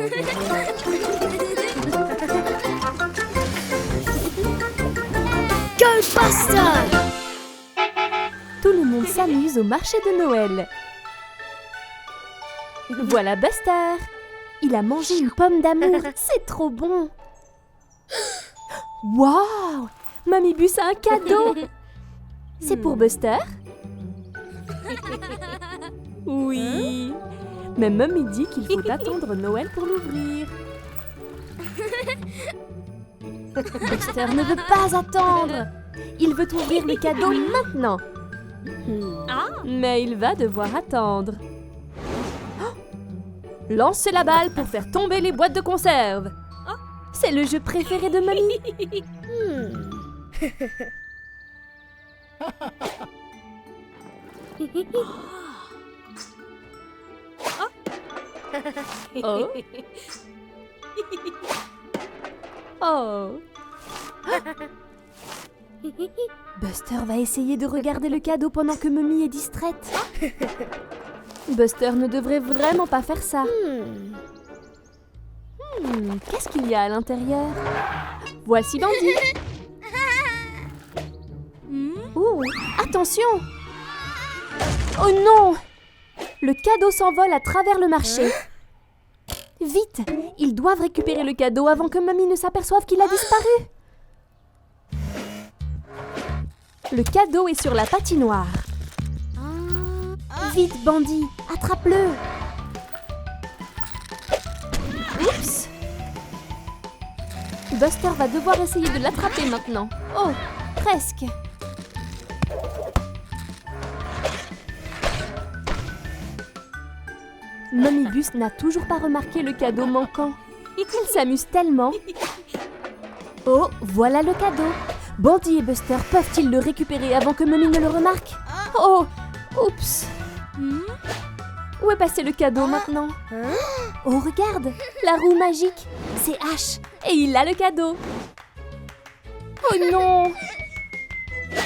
Go Buster! Tout le monde s'amuse au marché de Noël. Voilà Buster. Il a mangé une pomme d'amour. C'est trop bon. Waouh! Mamie Bus a un cadeau. C'est pour Buster? Oui. Mais Mamie dit qu'il faut attendre Noël pour l'ouvrir. Buster ne veut pas attendre. Il veut ouvrir le cadeau maintenant. Mais il va devoir attendre. Lancez la balle pour faire tomber les boîtes de conserve. C'est le jeu préféré de Mamie. Oh. Oh. Buster va essayer de regarder le cadeau pendant que Mamie est distraite. Buster ne devrait vraiment pas faire ça. Qu'est-ce qu'il y a à l'intérieur? Voici Bandy. Oh, attention! Oh non! Le cadeau s'envole à travers le marché. Vite! Ils doivent récupérer le cadeau avant que Mamie ne s'aperçoive qu'il a disparu. Le cadeau est sur la patinoire. Vite, Bandy! Attrape-le! Oups! Buster va devoir essayer de l'attraper maintenant. Oh, presque! Mamie Bus n'a toujours pas remarqué le cadeau manquant. Il s'amuse tellement. Oh, voilà le cadeau. Bandy et Buster peuvent-ils le récupérer avant que Mamie ne le remarque? Oh, oups. Où est passé le cadeau maintenant? Oh, regarde, la roue magique. C'est Ash et il a le cadeau. Oh non!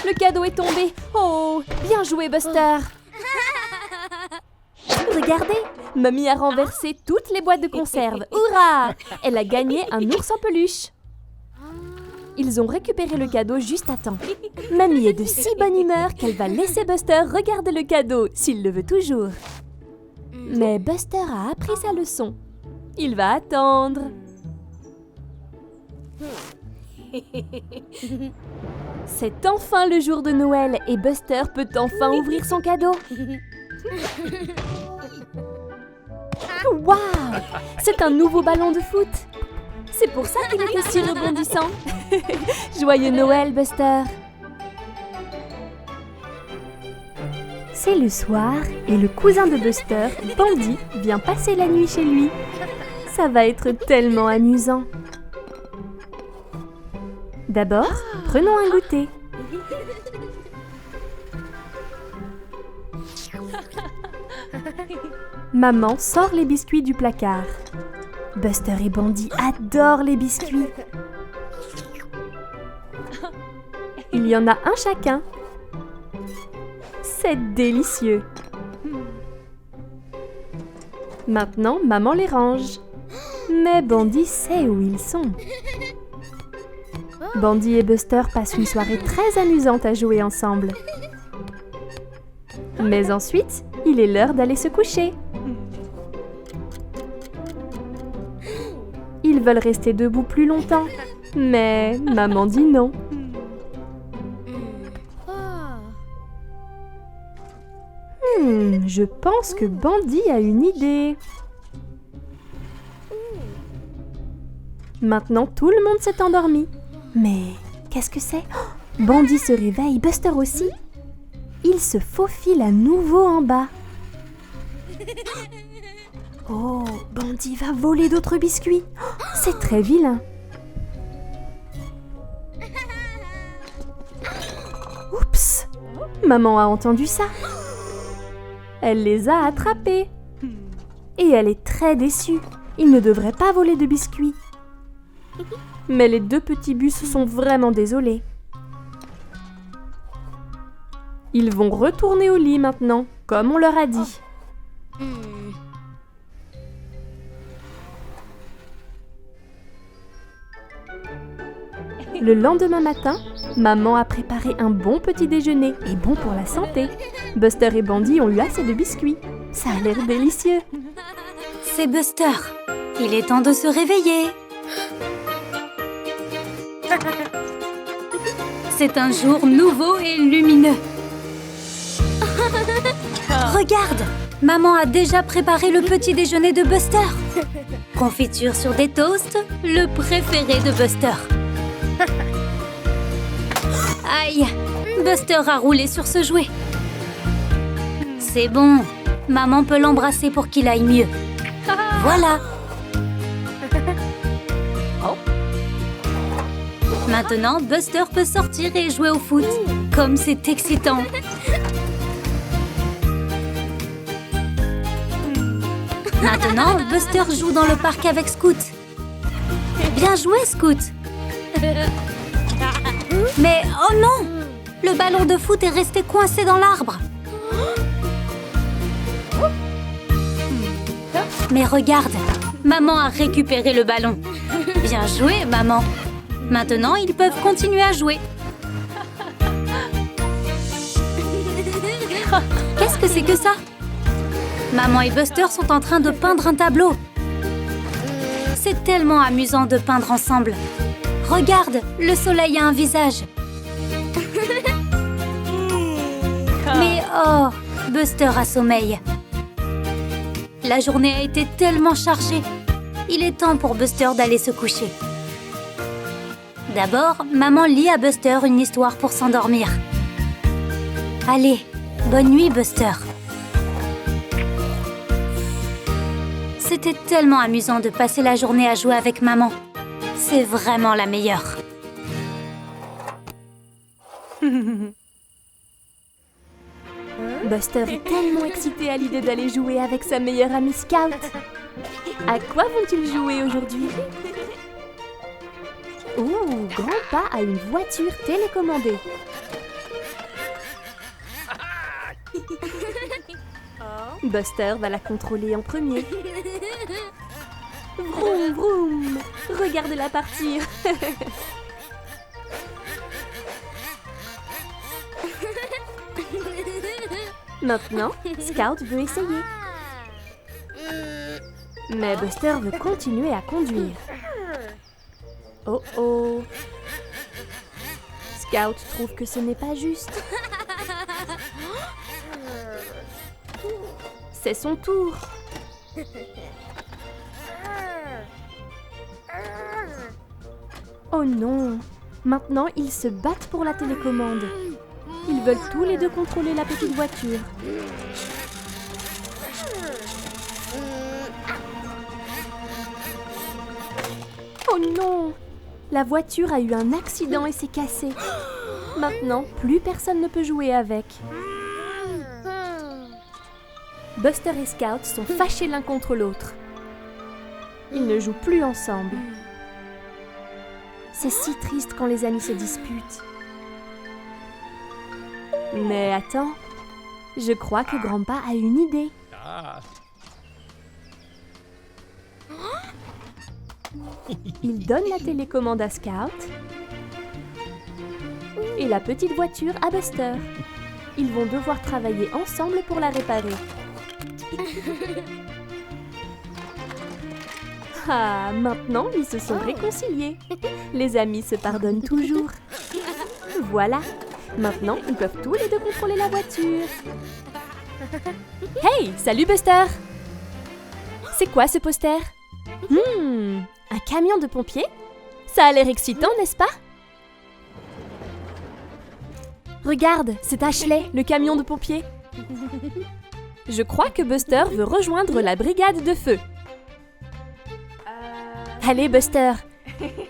Le cadeau est tombé. Oh, bien joué Buster. Regardez, Mamie a renversé toutes les boîtes de conserve. Hurrah! Elle a gagné un ours en peluche. Ils ont récupéré le cadeau juste à temps. Mamie est de si bonne humeur qu'elle va laisser Buster regarder le cadeau s'il le veut toujours. Mais Buster a appris sa leçon. Il va attendre. C'est enfin le jour de Noël et Buster peut enfin ouvrir son cadeau. Waouh! C'est un nouveau ballon de foot. C'est pour ça qu'il était si rebondissant. Joyeux Noël, Buster. C'est le soir et le cousin de Buster, Bandy, vient passer la nuit chez lui. Ça va être tellement amusant. D'abord, prenons un goûter. Maman sort les biscuits du placard. Buster et Bandy adorent les biscuits. Il y en a un chacun. C'est délicieux. Maintenant, maman les range. Mais Bandy sait où ils sont. Bandy et Buster passent une soirée très amusante à jouer ensemble. Mais ensuite, il est l'heure d'aller se coucher. Ils veulent rester debout plus longtemps, mais maman dit non. Je pense que Bandy a une idée. Maintenant, tout le monde s'est endormi. Mais qu'est-ce que c'est? Bandy se réveille, Buster aussi. Il se faufile à nouveau en bas. Oh, Bandy va voler d'autres biscuits. C'est très vilain. Oups! Maman a entendu ça. Elle les a attrapés. Et elle est très déçue. Il ne devrait pas voler de biscuits. Mais les deux petits bus sont vraiment désolés. Ils vont retourner au lit maintenant, comme on leur a dit. Le lendemain matin, maman a préparé un bon petit déjeuner et bon pour la santé. Buster et Bandy ont eu assez de biscuits. Ça a l'air délicieux. C'est Buster. Il est temps de se réveiller. C'est un jour nouveau et lumineux. Regarde, maman a déjà préparé le petit déjeuner de Buster. Confiture sur des toasts, le préféré de Buster. Aïe, Buster a roulé sur ce jouet. C'est bon, maman peut l'embrasser pour qu'il aille mieux. Voilà. Maintenant, Buster peut sortir et jouer au foot. Comme c'est excitant. Maintenant, Buster joue dans le parc avec Scoot. Bien joué, Scoot. Mais oh non! Le ballon de foot est resté coincé dans l'arbre. Mais regarde, maman a récupéré le ballon. Bien joué, maman. Maintenant, ils peuvent continuer à jouer. Qu'est-ce que c'est que ça? Maman et Buster sont en train de peindre un tableau. C'est tellement amusant de peindre ensemble. Regarde, le soleil a un visage. Mais oh, Buster a sommeil. La journée a été tellement chargée. Il est temps pour Buster d'aller se coucher. D'abord, maman lit à Buster une histoire pour s'endormir. Allez, bonne nuit, Buster. C'était tellement amusant de passer la journée à jouer avec maman. C'est vraiment la meilleure. Buster est tellement excité à l'idée d'aller jouer avec sa meilleure amie Scout. À quoi vont-ils jouer aujourd'hui? Oh, Grandpa a une voiture télécommandée. Buster va la contrôler en premier. Vroom, vroom. Regardez-la partir. Maintenant, Scout veut essayer. Mais Buster veut continuer à conduire. Oh oh. Scout trouve que ce n'est pas juste. C'est son tour. Oh non. Maintenant, ils se battent pour la télécommande. Ils veulent tous les deux contrôler la petite voiture. Oh non! La voiture a eu un accident et s'est cassée. Maintenant, plus personne ne peut jouer avec. Buster et Scout sont fâchés l'un contre l'autre. Ils ne jouent plus ensemble. C'est si triste quand les amis se disputent. Mais attends, je crois que Grandpa a une idée. Il donne la télécommande à Scout et la petite voiture à Buster. Ils vont devoir travailler ensemble pour la réparer. Ah, maintenant, ils se sont réconciliés. Les amis se pardonnent toujours. Voilà, maintenant, ils peuvent tous les deux contrôler la voiture. Hey, salut Buster! C'est quoi ce poster? Un camion de pompiers? Ça a l'air excitant, n'est-ce pas? Regarde, c'est Ashley, le camion de pompiers. Je crois que Buster veut rejoindre la brigade de feu. Allez Buster,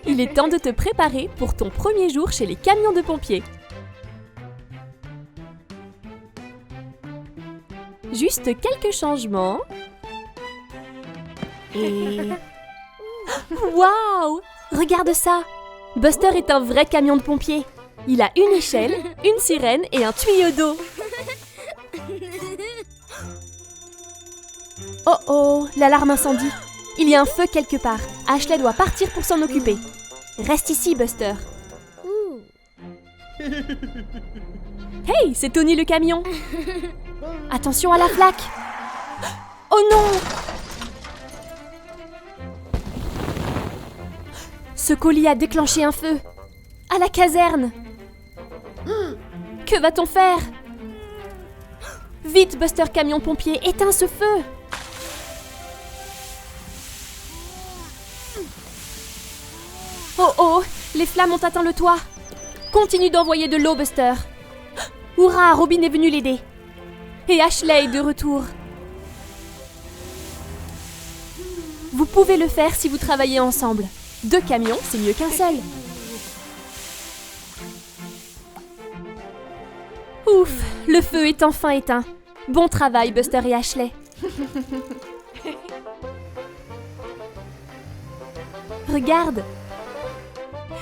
il est temps de te préparer pour ton premier jour chez les camions de pompiers. Juste quelques changements. Et... Waouh! Regarde ça! Buster est un vrai camion de pompier. Il a une échelle, une sirène et un tuyau d'eau. Oh oh, l'alarme incendie. Il y a un feu quelque part. Ashley doit partir pour s'en occuper. Reste ici, Buster. Hey, c'est Tony le camion. Attention à la flaque. Oh non! Ce colis a déclenché un feu. À la caserne. Que va-t-on faire? Vite, Buster camion pompier, éteins ce feu! Oh oh, les flammes ont atteint le toit. Continue d'envoyer de l'eau, Buster. Hurrah, Robin est venu l'aider. Et Ashley est de retour. Vous pouvez le faire si vous travaillez ensemble. 2 camions, c'est mieux qu'un seul. Ouf, le feu est enfin éteint. Bon travail, Buster et Ashley. Regarde.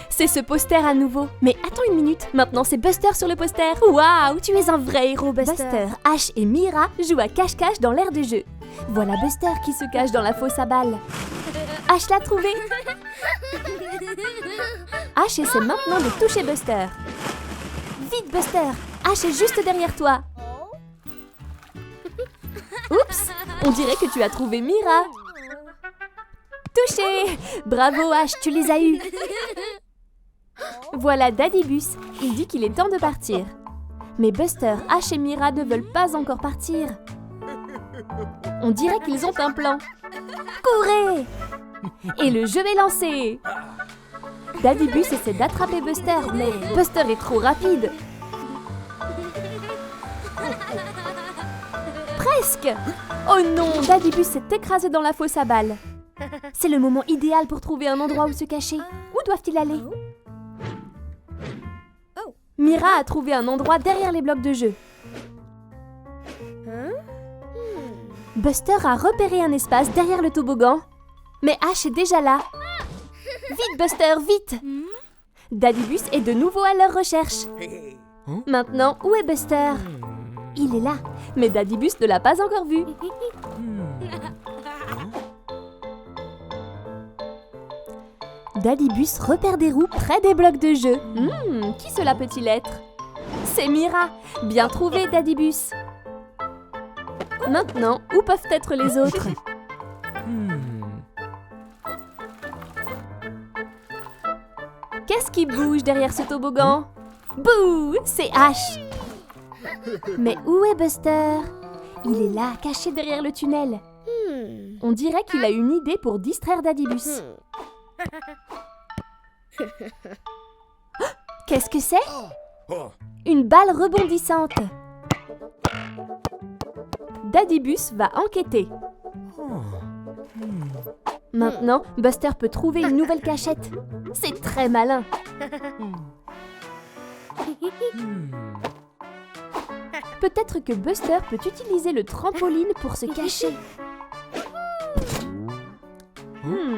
C'est ce poster à nouveau. Mais attends une minute, maintenant c'est Buster sur le poster. Waouh, tu es un vrai héros, Buster. Buster, Ash et Mira jouent à cache-cache dans l'aire de jeu. Voilà Buster qui se cache dans la fosse à balles. Ash l'a trouvé. Ash essaie maintenant de toucher Buster. Vite Buster, Ash est juste derrière toi. Oups, on dirait que tu as trouvé Mira. Touché. Bravo Ash, tu les as eus. Voilà Daddy Bus, il dit qu'il est temps de partir. Mais Buster, Ash et Mira ne veulent pas encore partir. On dirait qu'ils ont un plan. Courez! Et le jeu est lancé. Daddy Bus essaie d'attraper Buster, mais Buster est trop rapide. Presque! Oh non, Daddy Bus s'est écrasé dans la fosse à balles. C'est le moment idéal pour trouver un endroit où se cacher. Où doivent-ils aller? Mira a trouvé un endroit derrière les blocs de jeu. Buster a repéré un espace derrière le toboggan. Mais Ash est déjà là. Vite Buster, vite! Daddy Bus est de nouveau à leur recherche. Maintenant, où est Buster? Il est là, mais Daddy Bus ne l'a pas encore vu. Daddy Bus repère des roues près des blocs de jeu. Qui cela peut-il être? C'est Mira. Bien trouvé, Daddy Bus. Maintenant, où peuvent être les autres? Qu'est-ce qui bouge derrière ce toboggan? Bouh! C'est Ash. Mais où est Buster? Il est là, caché derrière le tunnel. On dirait qu'il a une idée pour distraire Daddy Bus. Qu'est-ce que c'est? Une balle rebondissante. Daddy Bus va enquêter. Maintenant, Buster peut trouver une nouvelle cachette. C'est très malin. Peut-être que Buster peut utiliser le trampoline pour se cacher.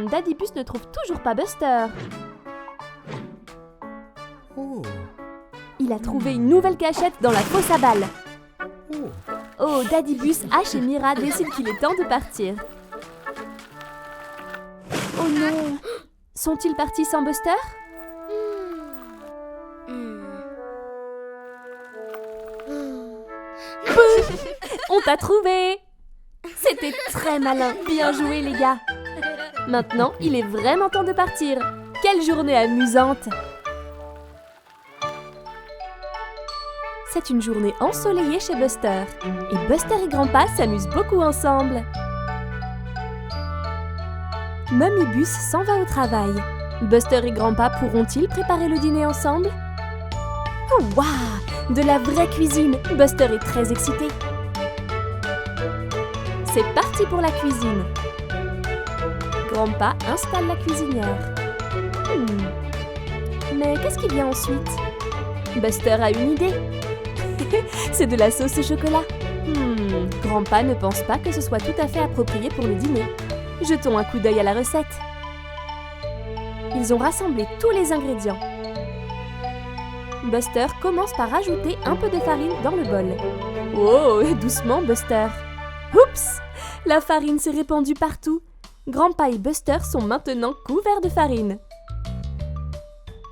Daddy Bus ne trouve toujours pas Buster. Il a trouvé une nouvelle cachette dans la fosse à balles. Oh, Daddy Bus, Ash et Mira décident qu'il est temps de partir. Oh non! Sont-ils partis sans Buster? Bouh! On t'a trouvé! C'était très malin. Bien joué, les gars. Maintenant, il est vraiment temps de partir. Quelle journée amusante! C'est une journée ensoleillée chez Buster. Et Buster et Grandpa s'amusent beaucoup ensemble. Mummy Bus s'en va au travail. Buster et Grandpa pourront-ils préparer le dîner ensemble? Oh, waouh! De la vraie cuisine! Buster est très excité. C'est parti pour la cuisine. Grandpa installe la cuisinière. Mais qu'est-ce qui vient ensuite? Buster a une idée. C'est de la sauce au chocolat. Grandpa ne pense pas que ce soit tout à fait approprié pour le dîner. Jetons un coup d'œil à la recette. Ils ont rassemblé tous les ingrédients. Buster commence par ajouter un peu de farine dans le bol. Oh, doucement Buster. Oups! La farine s'est répandue partout. Grandpa et Buster sont maintenant couverts de farine.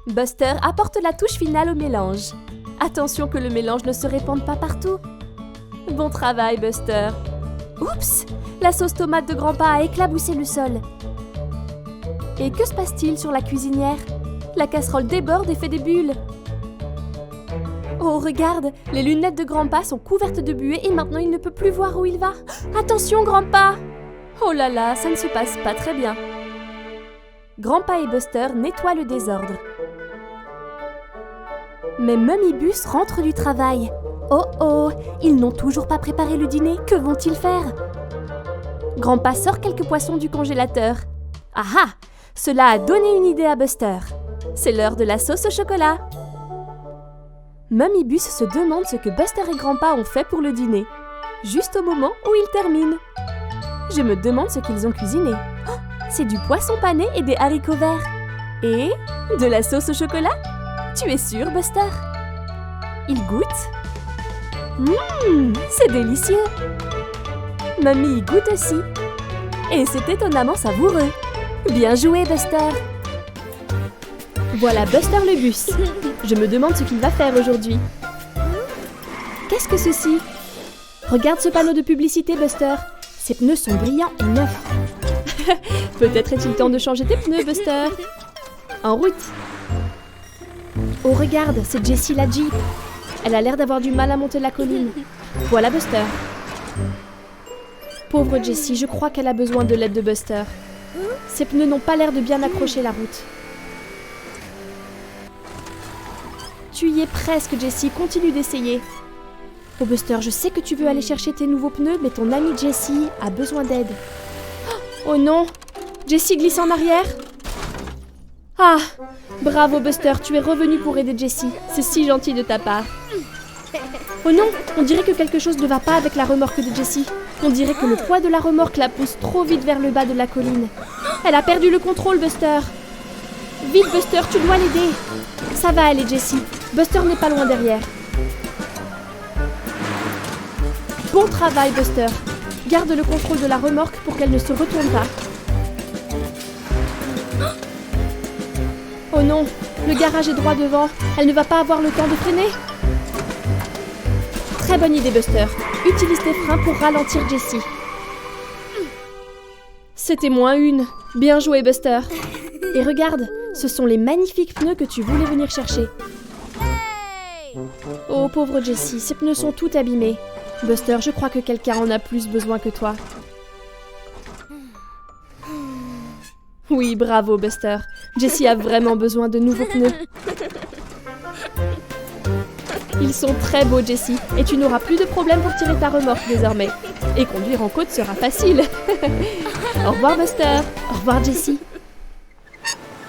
Buster apporte la touche finale au mélange. Attention que le mélange ne se répande pas partout. Bon travail, Buster. Oups! La sauce tomate de grand-pa a éclaboussé le sol. Et que se passe-t-il sur la cuisinière? La casserole déborde et fait des bulles. Oh, regarde! Les lunettes de grand-pa sont couvertes de buée et maintenant il ne peut plus voir où il va. Attention, grand-pa! Oh là là, ça ne se passe pas très bien. Grand-pa et Buster nettoient le désordre. Mais Mummy Bus rentre du travail. Oh oh, ils n'ont toujours pas préparé le dîner, que vont-ils faire? Grand-pa sort quelques poissons du congélateur. Ah ah, cela a donné une idée à Buster. C'est l'heure de la sauce au chocolat. Mummy Bus se demande ce que Buster et Grand-pa ont fait pour le dîner, juste au moment où ils terminent. Je me demande ce qu'ils ont cuisiné. Oh, c'est du poisson pané et des haricots verts. Et de la sauce au chocolat? Tu es sûr, Buster? Il goûte. C'est délicieux. Mamie y goûte aussi. Et c'est étonnamment savoureux. Bien joué, Buster. Voilà Buster le bus. Je me demande ce qu'il va faire aujourd'hui. Qu'est-ce que ceci? Regarde ce panneau de publicité, Buster. Ses pneus sont brillants et neufs. Peut-être est-il temps de changer tes pneus, Buster. En route. Oh, regarde, c'est Jessie la Jeep. Elle a l'air d'avoir du mal à monter la colline. Voilà Buster. Pauvre Jessie, je crois qu'elle a besoin de l'aide de Buster. Ses pneus n'ont pas l'air de bien accrocher la route. Tu y es presque, Jessie. Continue d'essayer. Oh, Buster, je sais que tu veux aller chercher tes nouveaux pneus, mais ton amie Jessie a besoin d'aide. Oh non! Jessie glisse en arrière. Ah! Bravo, Buster, tu es revenu pour aider Jessie. C'est si gentil de ta part. Oh non! On dirait que quelque chose ne va pas avec la remorque de Jessie. On dirait que le poids de la remorque la pousse trop vite vers le bas de la colline. Elle a perdu le contrôle, Buster. Vite, Buster, tu dois l'aider. Ça va aller, Jessie. Buster n'est pas loin derrière. Bon travail, Buster. Garde le contrôle de la remorque pour qu'elle ne se retourne pas. Oh non, le garage est droit devant. Elle ne va pas avoir le temps de freiner. Très bonne idée, Buster. Utilise tes freins pour ralentir Jessie. C'était -1. Bien joué, Buster. Et regarde, ce sont les magnifiques pneus que tu voulais venir chercher. Oh, pauvre Jessie, ses pneus sont tout abîmés. Buster, je crois que quelqu'un en a plus besoin que toi. Oui, bravo, Buster. Jessie a vraiment besoin de nouveaux pneus. Ils sont très beaux, Jessie, et tu n'auras plus de problème pour tirer ta remorque désormais. Et conduire en côte sera facile. Au revoir, Buster. Au revoir, Jessie.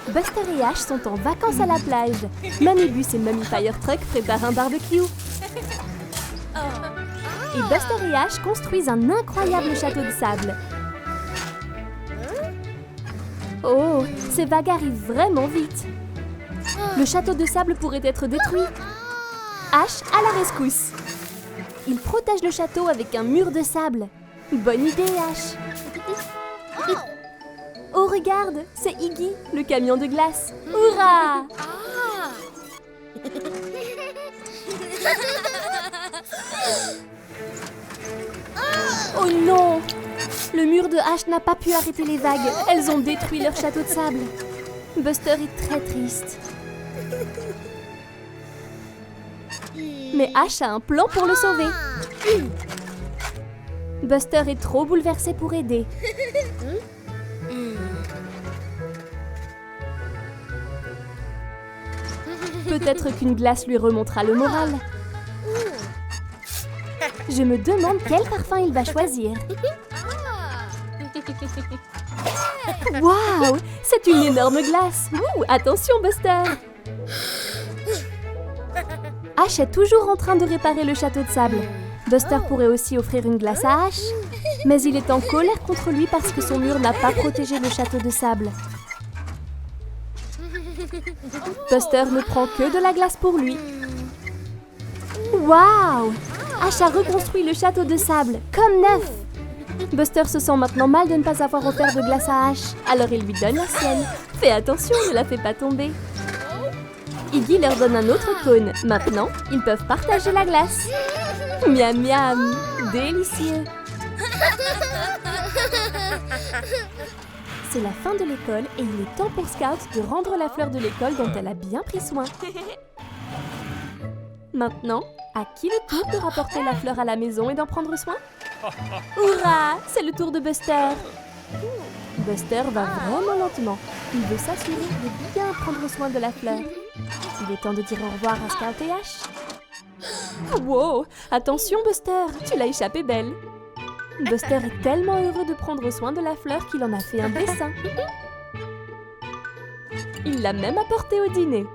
Buster et Ash sont en vacances à la plage. Mummy Bus et Mummy Fire Truck préparent un barbecue. Et Buster et Ash construisent un incroyable château de sable. Oh, ces vagues arrivent vraiment vite. Le château de sable pourrait être détruit. Ash à la rescousse. Il protège le château avec un mur de sable. Bonne idée, Ash. Oh, regarde, c'est Iggy, le camion de glace. Hurrah! Oh non! Le mur de Ash n'a pas pu arrêter les vagues. Elles ont détruit leur château de sable. Buster est très triste. Mais Ash a un plan pour le sauver. Buster est trop bouleversé pour aider. Peut-être qu'une glace lui remontera le moral. Je me demande quel parfum il va choisir. Waouh! C'est une énorme glace! Ouh, attention, Buster! Ash est toujours en train de réparer le château de sable. Buster pourrait aussi offrir une glace à Ash, mais il est en colère contre lui parce que son mur n'a pas protégé le château de sable. Buster ne prend que de la glace pour lui. Waouh! Ash a reconstruit le château de sable, comme neuf! Buster se sent maintenant mal de ne pas avoir offert de glace à Ash, alors il lui donne la sienne. Fais attention, ne la fais pas tomber. Iggy leur donne un autre cône. Maintenant, ils peuvent partager la glace. Miam miam, délicieux. C'est la fin de l'école et il est temps pour Scout de rendre la fleur de l'école dont elle a bien pris soin. Maintenant, à qui le tour de rapporter la fleur à la maison et d'en prendre soin? Hurrah! C'est le tour de Buster. Buster va vraiment lentement. Il veut s'assurer de bien prendre soin de la fleur. Il est temps de dire au revoir à Scout et Ash. Wow! Attention Buster, tu l'as échappé belle. Buster est tellement heureux de prendre soin de la fleur qu'il en a fait un dessin. Il l'a même apporté au dîner.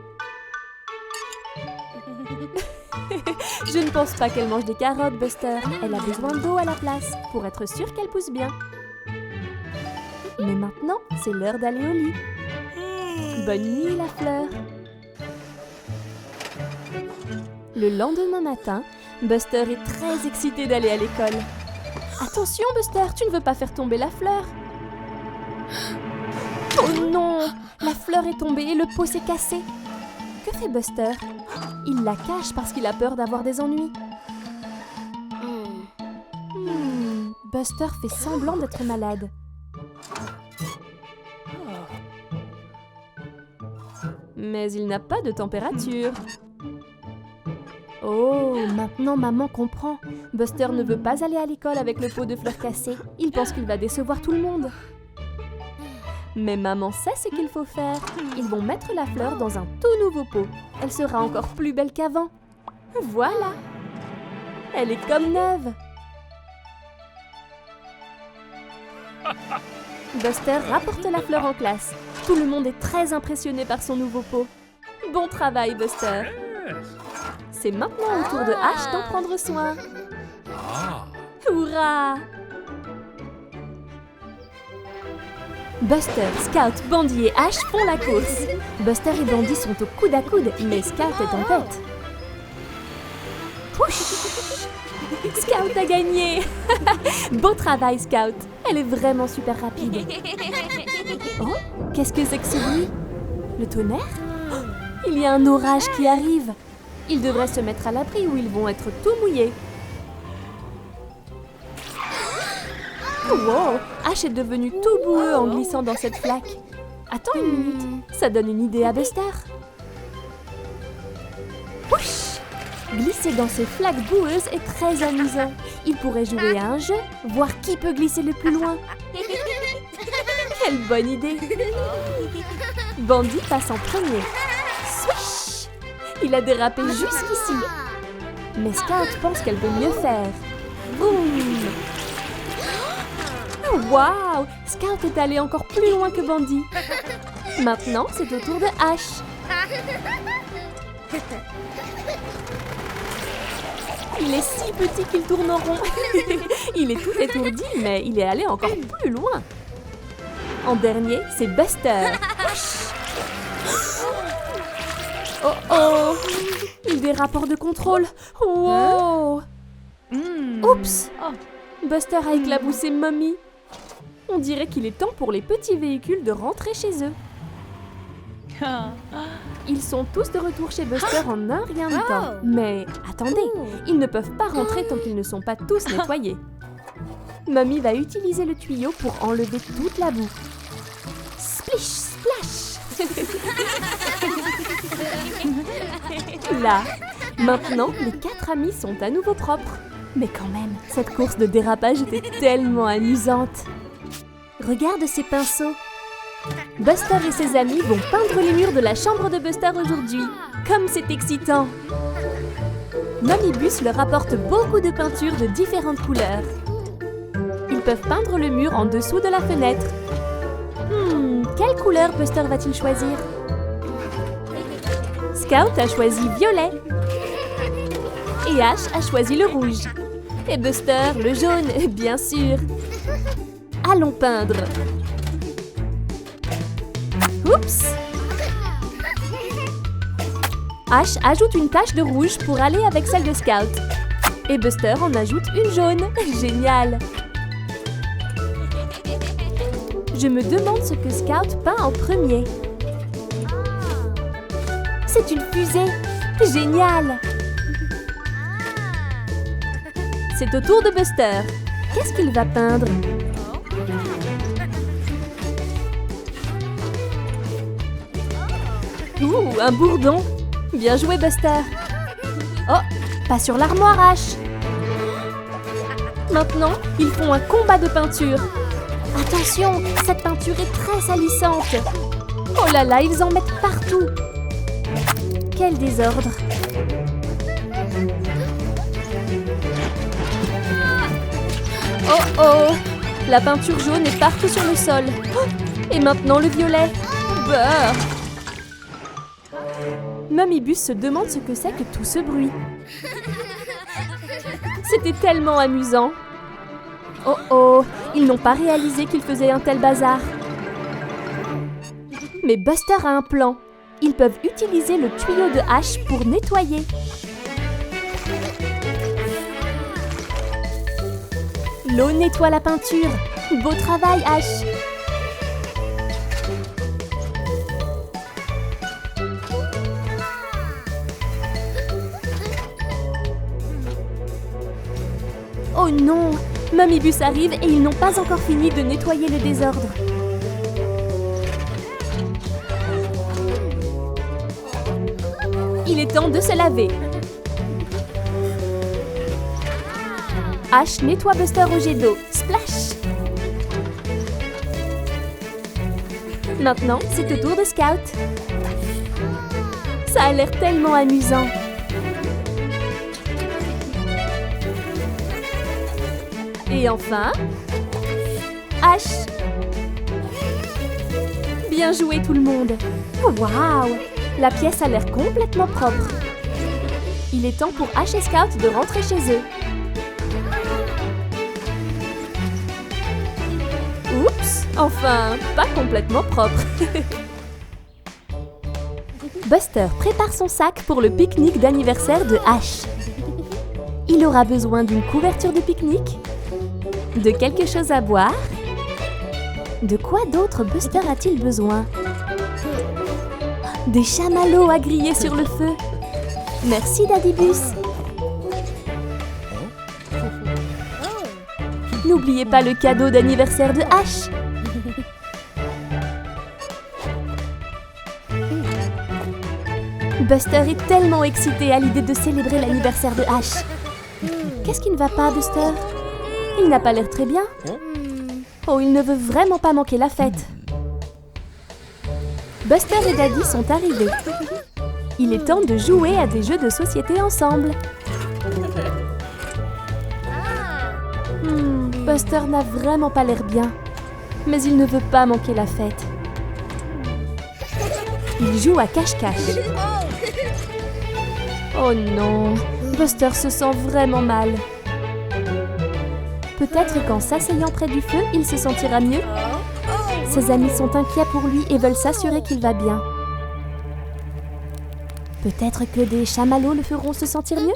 Je ne pense pas qu'elle mange des carottes, Buster. Elle a besoin d'eau à la place, pour être sûre qu'elle pousse bien. Mais maintenant, c'est l'heure d'aller au lit. Bonne nuit, la fleur. Le lendemain matin, Buster est très excité d'aller à l'école. Attention, Buster, tu ne veux pas faire tomber la fleur. Oh non! La fleur est tombée et le pot s'est cassé. Que fait Buster? Il la cache parce qu'il a peur d'avoir des ennuis. Buster fait semblant d'être malade. Mais il n'a pas de température. Oh, maintenant maman comprend. Buster ne veut pas aller à l'école avec le pot de fleurs cassé. Il pense qu'il va décevoir tout le monde. Mais maman sait ce qu'il faut faire. Ils vont mettre la fleur dans un tout nouveau pot. Elle sera encore plus belle qu'avant. Voilà. Elle est comme neuve. Buster rapporte la fleur en classe. Tout le monde est très impressionné par son nouveau pot. Bon travail, Buster. C'est maintenant au tour de Ash d'en prendre soin. Hurrah! Buster, Scout, Bandy et Ash font la course. Buster et Bandy sont au coude à coude, mais Scout est en tête. Pouch! Scout a gagné! Beau travail, Scout! Elle est vraiment super rapide. Oh, qu'est-ce que c'est que ce bruit? Le tonnerre? Il y a un orage qui arrive. Ils devraient se mettre à l'abri ou ils vont être tout mouillés. Wow! Ash est devenu tout boueux en glissant dans cette flaque. Attends une minute, ça donne une idée à Buster. Pouch! Glisser dans ces flaques boueuses est très amusant. Il pourrait jouer à un jeu, voir qui peut glisser le plus loin. Quelle bonne idée! Bandy passe en premier. Swish! Il a dérapé jusqu'ici. Mais Scout pense qu'elle peut mieux faire. Boum! Waouh! Scout est allé encore plus loin que Bandy. Maintenant, c'est au tour de Ash. Il est si petit qu'il tourne en rond. Il est tout étourdi, mais il est allé encore plus loin. En dernier, c'est Buster. Oh oh! Il dérape hors de contrôle. Wow! Oups! Buster a éclaboussé Mommy. On dirait qu'il est temps pour les petits véhicules de rentrer chez eux. Ils sont tous de retour chez Buster en un rien de temps. Mais attendez, ils ne peuvent pas rentrer tant qu'ils ne sont pas tous nettoyés. Mommy va utiliser le tuyau pour enlever toute la boue. Splish, splash! Là, maintenant, les 4 amis sont à nouveau propres. Mais quand même, cette course de dérapage était tellement amusante. Regarde ces pinceaux. Buster et ses amis vont peindre les murs de la chambre de Buster aujourd'hui. Comme c'est excitant! Mommybus leur apporte beaucoup de peintures de différentes couleurs. Ils peuvent peindre le mur en dessous de la fenêtre. Quelle couleur Buster va-t-il choisir? Scout a choisi violet. Et Ash a choisi le rouge. Et Buster, le jaune, bien sûr. Allons peindre. Oups! Ash ajoute une tache de rouge pour aller avec celle de Scout. Et Buster en ajoute une jaune. Génial! Je me demande ce que Scout peint en premier. C'est une fusée! Génial! C'est au tour de Buster. Qu'est-ce qu'il va peindre? Ouh, un bourdon! Bien joué, Buster! Oh, pas sur l'armoire, Ash! Maintenant, ils font un combat de peinture. Attention, cette peinture est très salissante. Oh là là, ils en mettent partout. Quel désordre! Oh oh! La peinture jaune est partout sur le sol. Oh, et maintenant le violet. Bah. Mummy Bus se demande ce que c'est que tout ce bruit. C'était tellement amusant. Oh oh! Ils n'ont pas réalisé qu'ils faisaient un tel bazar. Mais Buster a un plan. Ils peuvent utiliser le tuyau de Ash pour nettoyer. L'eau nettoie la peinture. Beau travail, Ash. Oh non! Mummy Bus arrive et ils n'ont pas encore fini de nettoyer le désordre. Il est temps de se laver. Ash nettoie Buster au jet d'eau. Splash! Maintenant, c'est au tour de Scout. Ça a l'air tellement amusant. Et enfin, Ash. Bien joué tout le monde. Waouh! La pièce a l'air complètement propre. Il est temps pour Ash et Scout de rentrer chez eux. Oups! Enfin, pas complètement propre. Buster prépare son sac pour le pique-nique d'anniversaire de Ash. Il aura besoin d'une couverture de pique-nique, de quelque chose à boire. De quoi d'autre Buster a-t-il besoin? Des chamallows à griller sur le feu. Merci, Daddy Bus. N'oubliez pas le cadeau d'anniversaire de Ash. Buster est tellement excité à l'idée de célébrer l'anniversaire de Ash. Qu'est-ce qui ne va pas, Buster? Il n'a pas l'air très bien. Oh, il ne veut vraiment pas manquer la fête. Buster et Daddy sont arrivés. Il est temps de jouer à des jeux de société ensemble. Buster n'a vraiment pas l'air bien, mais il ne veut pas manquer la fête. Il joue à cache-cache. Oh non, Buster se sent vraiment mal. Peut-être qu'en s'asseyant près du feu, il se sentira mieux. Ses amis sont inquiets pour lui et veulent s'assurer qu'il va bien. Peut-être que des chamallows le feront se sentir mieux?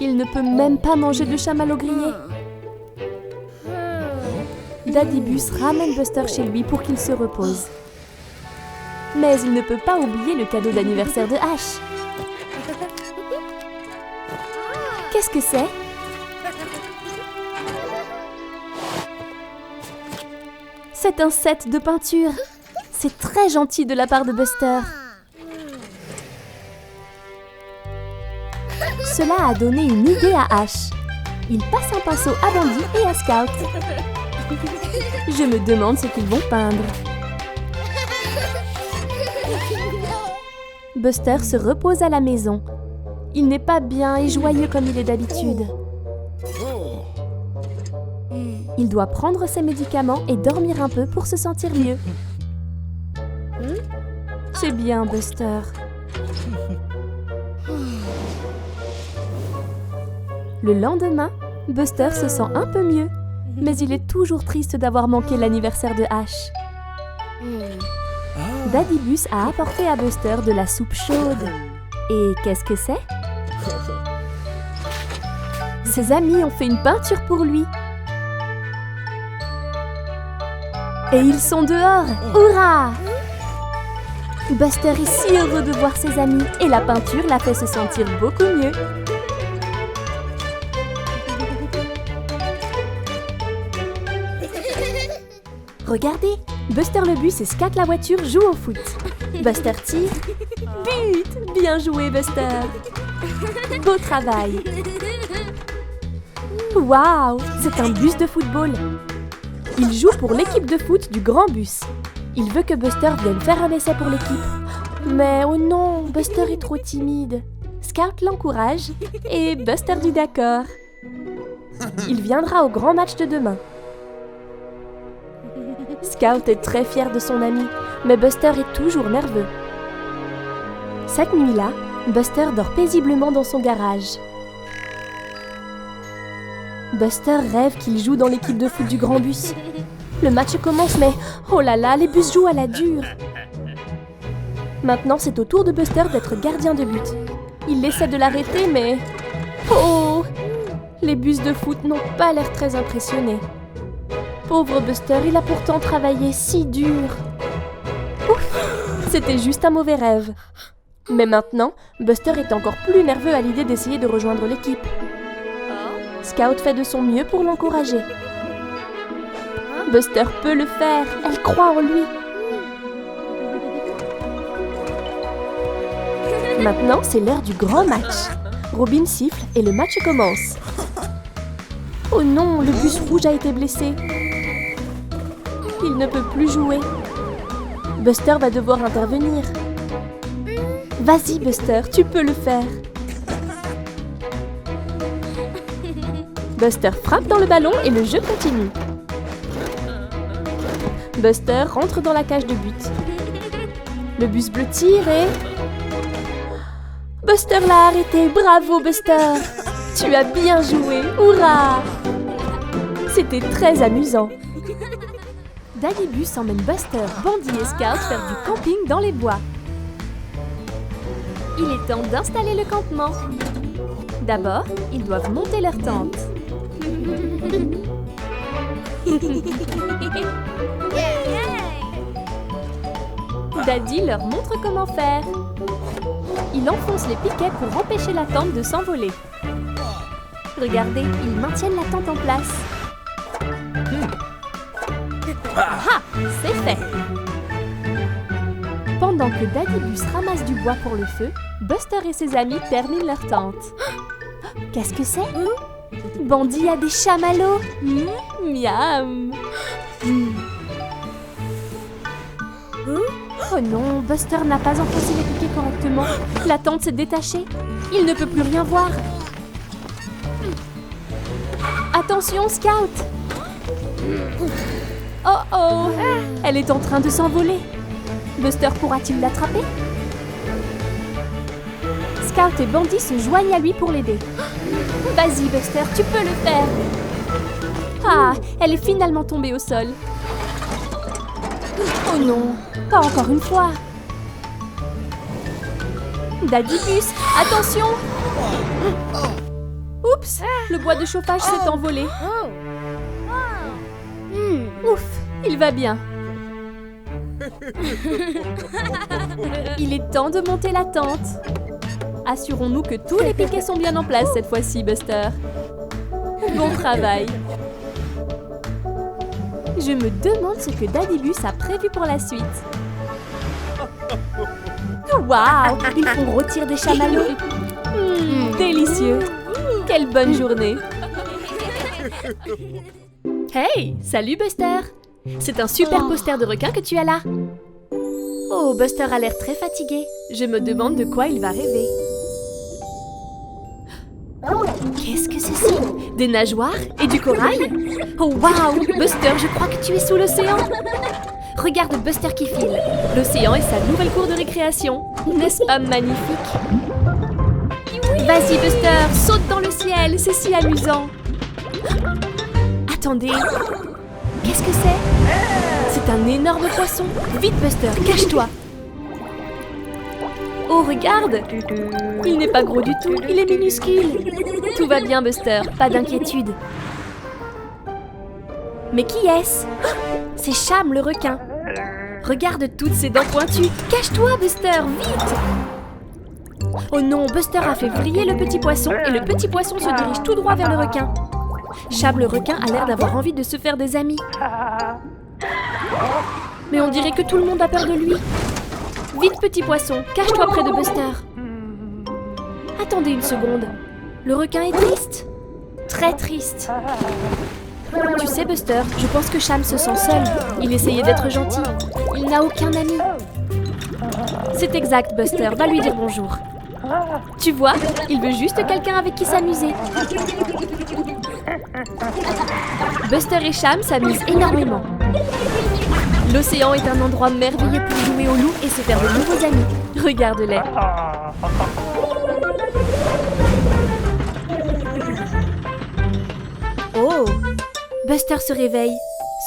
Il ne peut même pas manger de chamallow grillé. Daddy Bus ramène Buster chez lui pour qu'il se repose. Mais il ne peut pas oublier le cadeau d'anniversaire de Ash. Qu'est-ce que c'est? C'est un set de peinture. C'est très gentil de la part de Buster. Cela a donné une idée à Ash. Il passe un pinceau à Bandy et à Scout. Je me demande ce qu'ils vont peindre. Buster se repose à la maison. Il n'est pas bien et joyeux comme il est d'habitude. Il doit prendre ses médicaments et dormir un peu pour se sentir mieux. C'est bien, Buster. Le lendemain, Buster se sent un peu mieux, mais il est toujours triste d'avoir manqué l'anniversaire de Ash. Daddy Bus a apporté à Buster de la soupe chaude. Et qu'est-ce que c'est? Ses amis ont fait une peinture pour lui. Et ils sont dehors. Hurrah! Buster est si heureux de voir ses amis et la peinture l'a fait se sentir beaucoup mieux. Regardez, Buster le bus et Scat la voiture jouent au foot. Buster tire. But! Bien joué, Buster! Beau travail! Waouh! C'est un bus de football. Il joue pour l'équipe de foot du grand bus. Il veut que Buster vienne faire un essai pour l'équipe. Mais oh non, Buster est trop timide. Scout l'encourage et Buster dit d'accord. Il viendra au grand match de demain. Scout est très fier de son ami, mais Buster est toujours nerveux. Cette nuit-là, Buster dort paisiblement dans son garage. Buster rêve qu'il joue dans l'équipe de foot du grand bus. Le match commence, mais oh là là, les bus jouent à la dure. Maintenant, c'est au tour de Buster d'être gardien de but. Il essaie de l'arrêter, mais... Oh! Les bus de foot n'ont pas l'air très impressionnés. Pauvre Buster, il a pourtant travaillé si dur. Ouf! C'était juste un mauvais rêve. Mais maintenant, Buster est encore plus nerveux à l'idée d'essayer de rejoindre l'équipe. Scout fait de son mieux pour l'encourager. Buster peut le faire, elle croit en lui. Maintenant, c'est l'heure du grand match. Robin siffle et le match commence. Oh non, le bus rouge a été blessé. Il ne peut plus jouer. Buster va devoir intervenir. Vas-y, Buster, tu peux le faire. Buster frappe dans le ballon et le jeu continue. Buster rentre dans la cage de but. Le bus bleu tire et... Buster l'a arrêté, bravo Buster! Tu as bien joué, hurrah! C'était très amusant. Daddy Bus emmène Buster, Bandy et Scout faire du camping dans les bois. Il est temps d'installer le campement. D'abord, ils doivent monter leur tente. Daddy leur montre comment faire. Il enfonce les piquets pour empêcher la tente de s'envoler. Regardez, ils maintiennent la tente en place. Ah, c'est fait. Pendant que Daddy Bus ramasse du bois pour le feu, Buster et ses amis terminent leur tente. Qu'est-ce que c'est? Bandy a des chamallows. Miam. Oh non, Buster n'a pas enfoncé les piquets correctement. La tente s'est détachée. Il ne peut plus rien voir. Attention, Scout! Oh oh! Elle est en train de s'envoler. Buster pourra-t-il l'attraper? Scout et Bandy se joignent à lui pour l'aider. Vas-y, Buster, tu peux le faire! Ah, elle est finalement tombée au sol. Oh non, pas encore une fois. Daddy Bus, attention! Oups, le bois de chauffage s'est envolé. Ouf, il va bien. Il est temps de monter la tente. Assurons-nous que tous les piquets sont bien en place cette fois-ci, Buster. Bon travail. Je me demande ce que Daddy Bus a prévu pour la suite. Waouh, ils font rôtir des chamallows. Délicieux. Quelle bonne journée. Hey, salut Buster. C'est un super poster de requin que tu as là. Oh, Buster a l'air très fatigué. Je me demande de quoi il va rêver. Qu'est-ce que c'est ça? Des nageoires et du corail? Oh waouh! Buster, je crois que tu es sous l'océan. Regarde Buster qui file. L'océan est sa nouvelle cour de récréation. N'est-ce pas magnifique? Vas-y Buster, saute dans le ciel, c'est si amusant. Attendez, qu'est-ce que c'est? C'est un énorme poisson. Vite Buster, cache-toi. Oh, regarde! Il n'est pas gros du tout, il est minuscule. Tout va bien, Buster, pas d'inquiétude. Mais qui est-ce? C'est Cham le requin. Regarde toutes ses dents pointues. Cache-toi, Buster, vite! Oh non, Buster a fait vriller le petit poisson et le petit poisson se dirige tout droit vers le requin. Cham le requin a l'air d'avoir envie de se faire des amis. Mais on dirait que tout le monde a peur de lui. Vite, petit poisson, cache-toi près de Buster. Attendez une seconde. Le requin est triste. Très triste. Tu sais, Buster, je pense que Cham se sent seul. Il essayait d'être gentil. Il n'a aucun ami. C'est exact, Buster. Va lui dire bonjour. Tu vois, il veut juste quelqu'un avec qui s'amuser. Buster et Cham s'amusent énormément. L'océan est un endroit merveilleux pour jouer au loup et se faire de nouveaux amis. Regarde-les. Oh! Buster se réveille.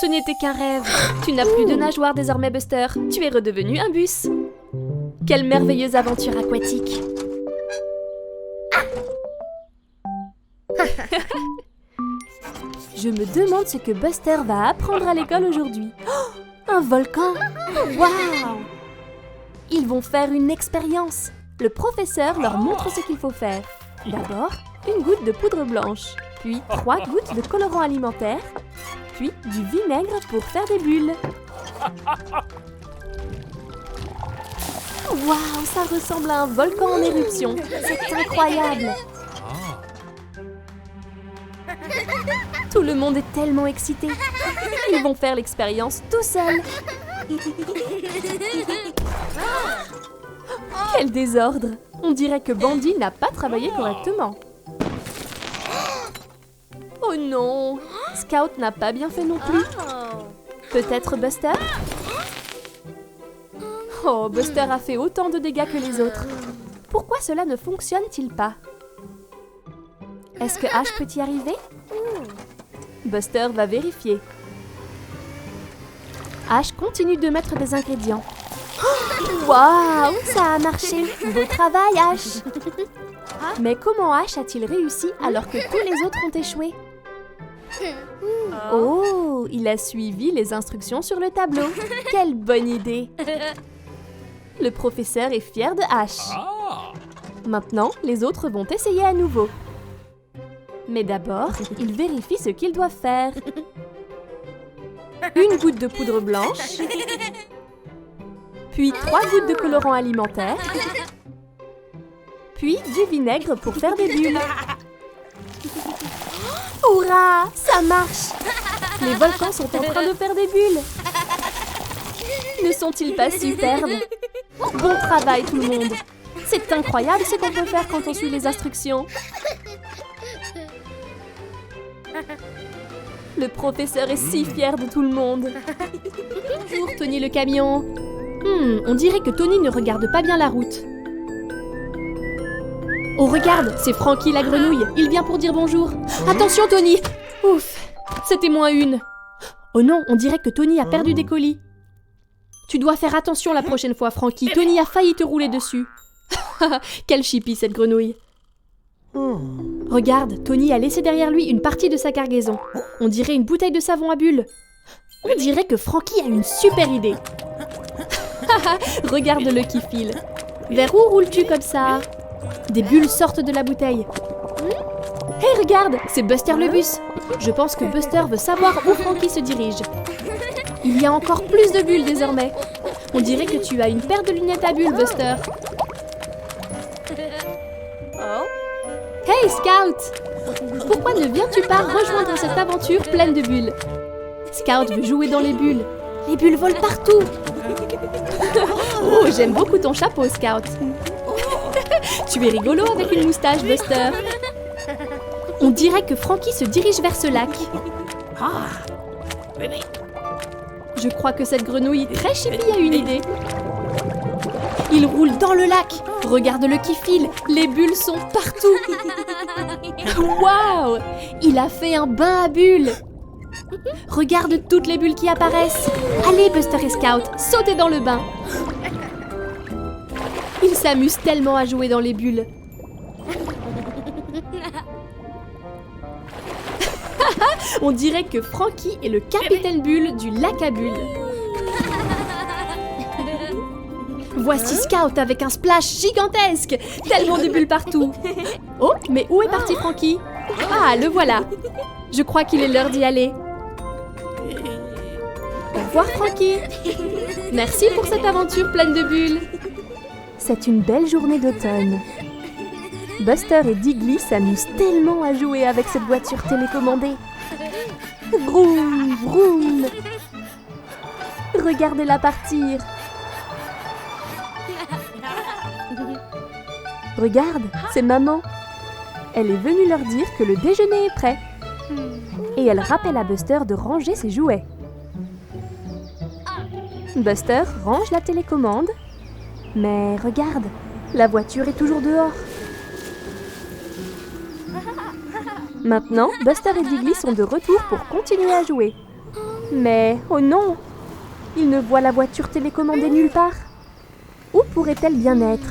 Ce n'était qu'un rêve. Tu n'as plus de nageoire désormais, Buster. Tu es redevenu un bus. Quelle merveilleuse aventure aquatique. Je me demande ce que Buster va apprendre à l'école aujourd'hui. Oh, un volcan! Waouh! Ils vont faire une expérience. Le professeur leur montre ce qu'il faut faire. D'abord, une goutte de poudre blanche, puis 3 gouttes de colorant alimentaire, puis du vinaigre pour faire des bulles. Waouh, ça ressemble à un volcan en éruption. C'est incroyable. Tout le monde est tellement excité. Ils vont faire l'expérience tout seuls. Quel désordre! On dirait que Bandy n'a pas travaillé correctement. Oh non! Scout n'a pas bien fait non plus. Peut-être Buster? Oh, Buster a fait autant de dégâts que les autres. Pourquoi cela ne fonctionne-t-il pas? Est-ce que Ash peut y arriver? Buster va vérifier. Ash continue de mettre des ingrédients. Waouh, ça a marché! Beau travail, Ash! Mais comment Ash a-t-il réussi alors que tous les autres ont échoué? Oh, il a suivi les instructions sur le tableau. Quelle bonne idée! Le professeur est fier de Ash. Maintenant, les autres vont essayer à nouveau. Mais d'abord, ils vérifient ce qu'ils doivent faire. Une goutte de poudre blanche, puis 3 gouttes de colorant alimentaire, puis du vinaigre pour faire des bulles. Hurrah! Ça marche! Les volcans sont en train de faire des bulles. Ne sont-ils pas superbes? Bon travail tout le monde! C'est incroyable ce qu'on peut faire quand on suit les instructions. Le professeur est si fier de tout le monde. Bonjour Tony le camion. On dirait que Tony ne regarde pas bien la route. Oh regarde, c'est Frankie la grenouille. Il vient pour dire bonjour. Attention Tony! Ouf, c'était -1. Oh non, on dirait que Tony a perdu des colis. Tu dois faire attention la prochaine fois, Frankie. Tony a failli te rouler dessus. Quelle chipie cette grenouille. Regarde, Tony a laissé derrière lui une partie de sa cargaison. On dirait une bouteille de savon à bulles. On dirait que Frankie a une super idée. Regarde-le qui file. Vers où roules-tu comme ça? Des bulles sortent de la bouteille. Hé, regarde, c'est Buster le bus. Je pense que Buster veut savoir où Frankie se dirige. Il y a encore plus de bulles désormais. On dirait que tu as une paire de lunettes à bulles, Buster. Hey, Scout! Pourquoi ne viens-tu pas rejoindre cette aventure pleine de bulles? Scout veut jouer dans les bulles. Les bulles volent partout. Oh, j'aime beaucoup ton chapeau, Scout. Tu es rigolo avec une moustache, Buster. On dirait que Frankie se dirige vers ce lac. Je crois que cette grenouille très chippie a une idée. Il roule dans le lac. Regarde-le qui file. Les bulles sont partout. Waouh! Il a fait un bain à bulles. Regarde toutes les bulles qui apparaissent. Allez, Buster et Scout, sautez dans le bain. Ils s'amusent tellement à jouer dans les bulles. On dirait que Frankie est le capitaine Bulle du lac à bulles. Voici Scout avec un splash gigantesque, tellement de bulles partout. Oh, mais où est parti Frankie? Ah, le voilà. Je crois qu'il est l'heure d'y aller. Au revoir Frankie. Merci pour cette aventure pleine de bulles. C'est une belle journée d'automne. Buster et Diggly s'amusent tellement à jouer avec cette voiture télécommandée. Vroom, vroom. Regardez-la partir. Regarde, c'est maman. Elle est venue leur dire que le déjeuner est prêt. Et elle rappelle à Buster de ranger ses jouets. Buster range la télécommande. Mais regarde, la voiture est toujours dehors. Maintenant, Buster et Diggly sont de retour pour continuer à jouer. Mais, oh non! Ils ne voient la voiture télécommandée nulle part. Où pourrait-elle bien être?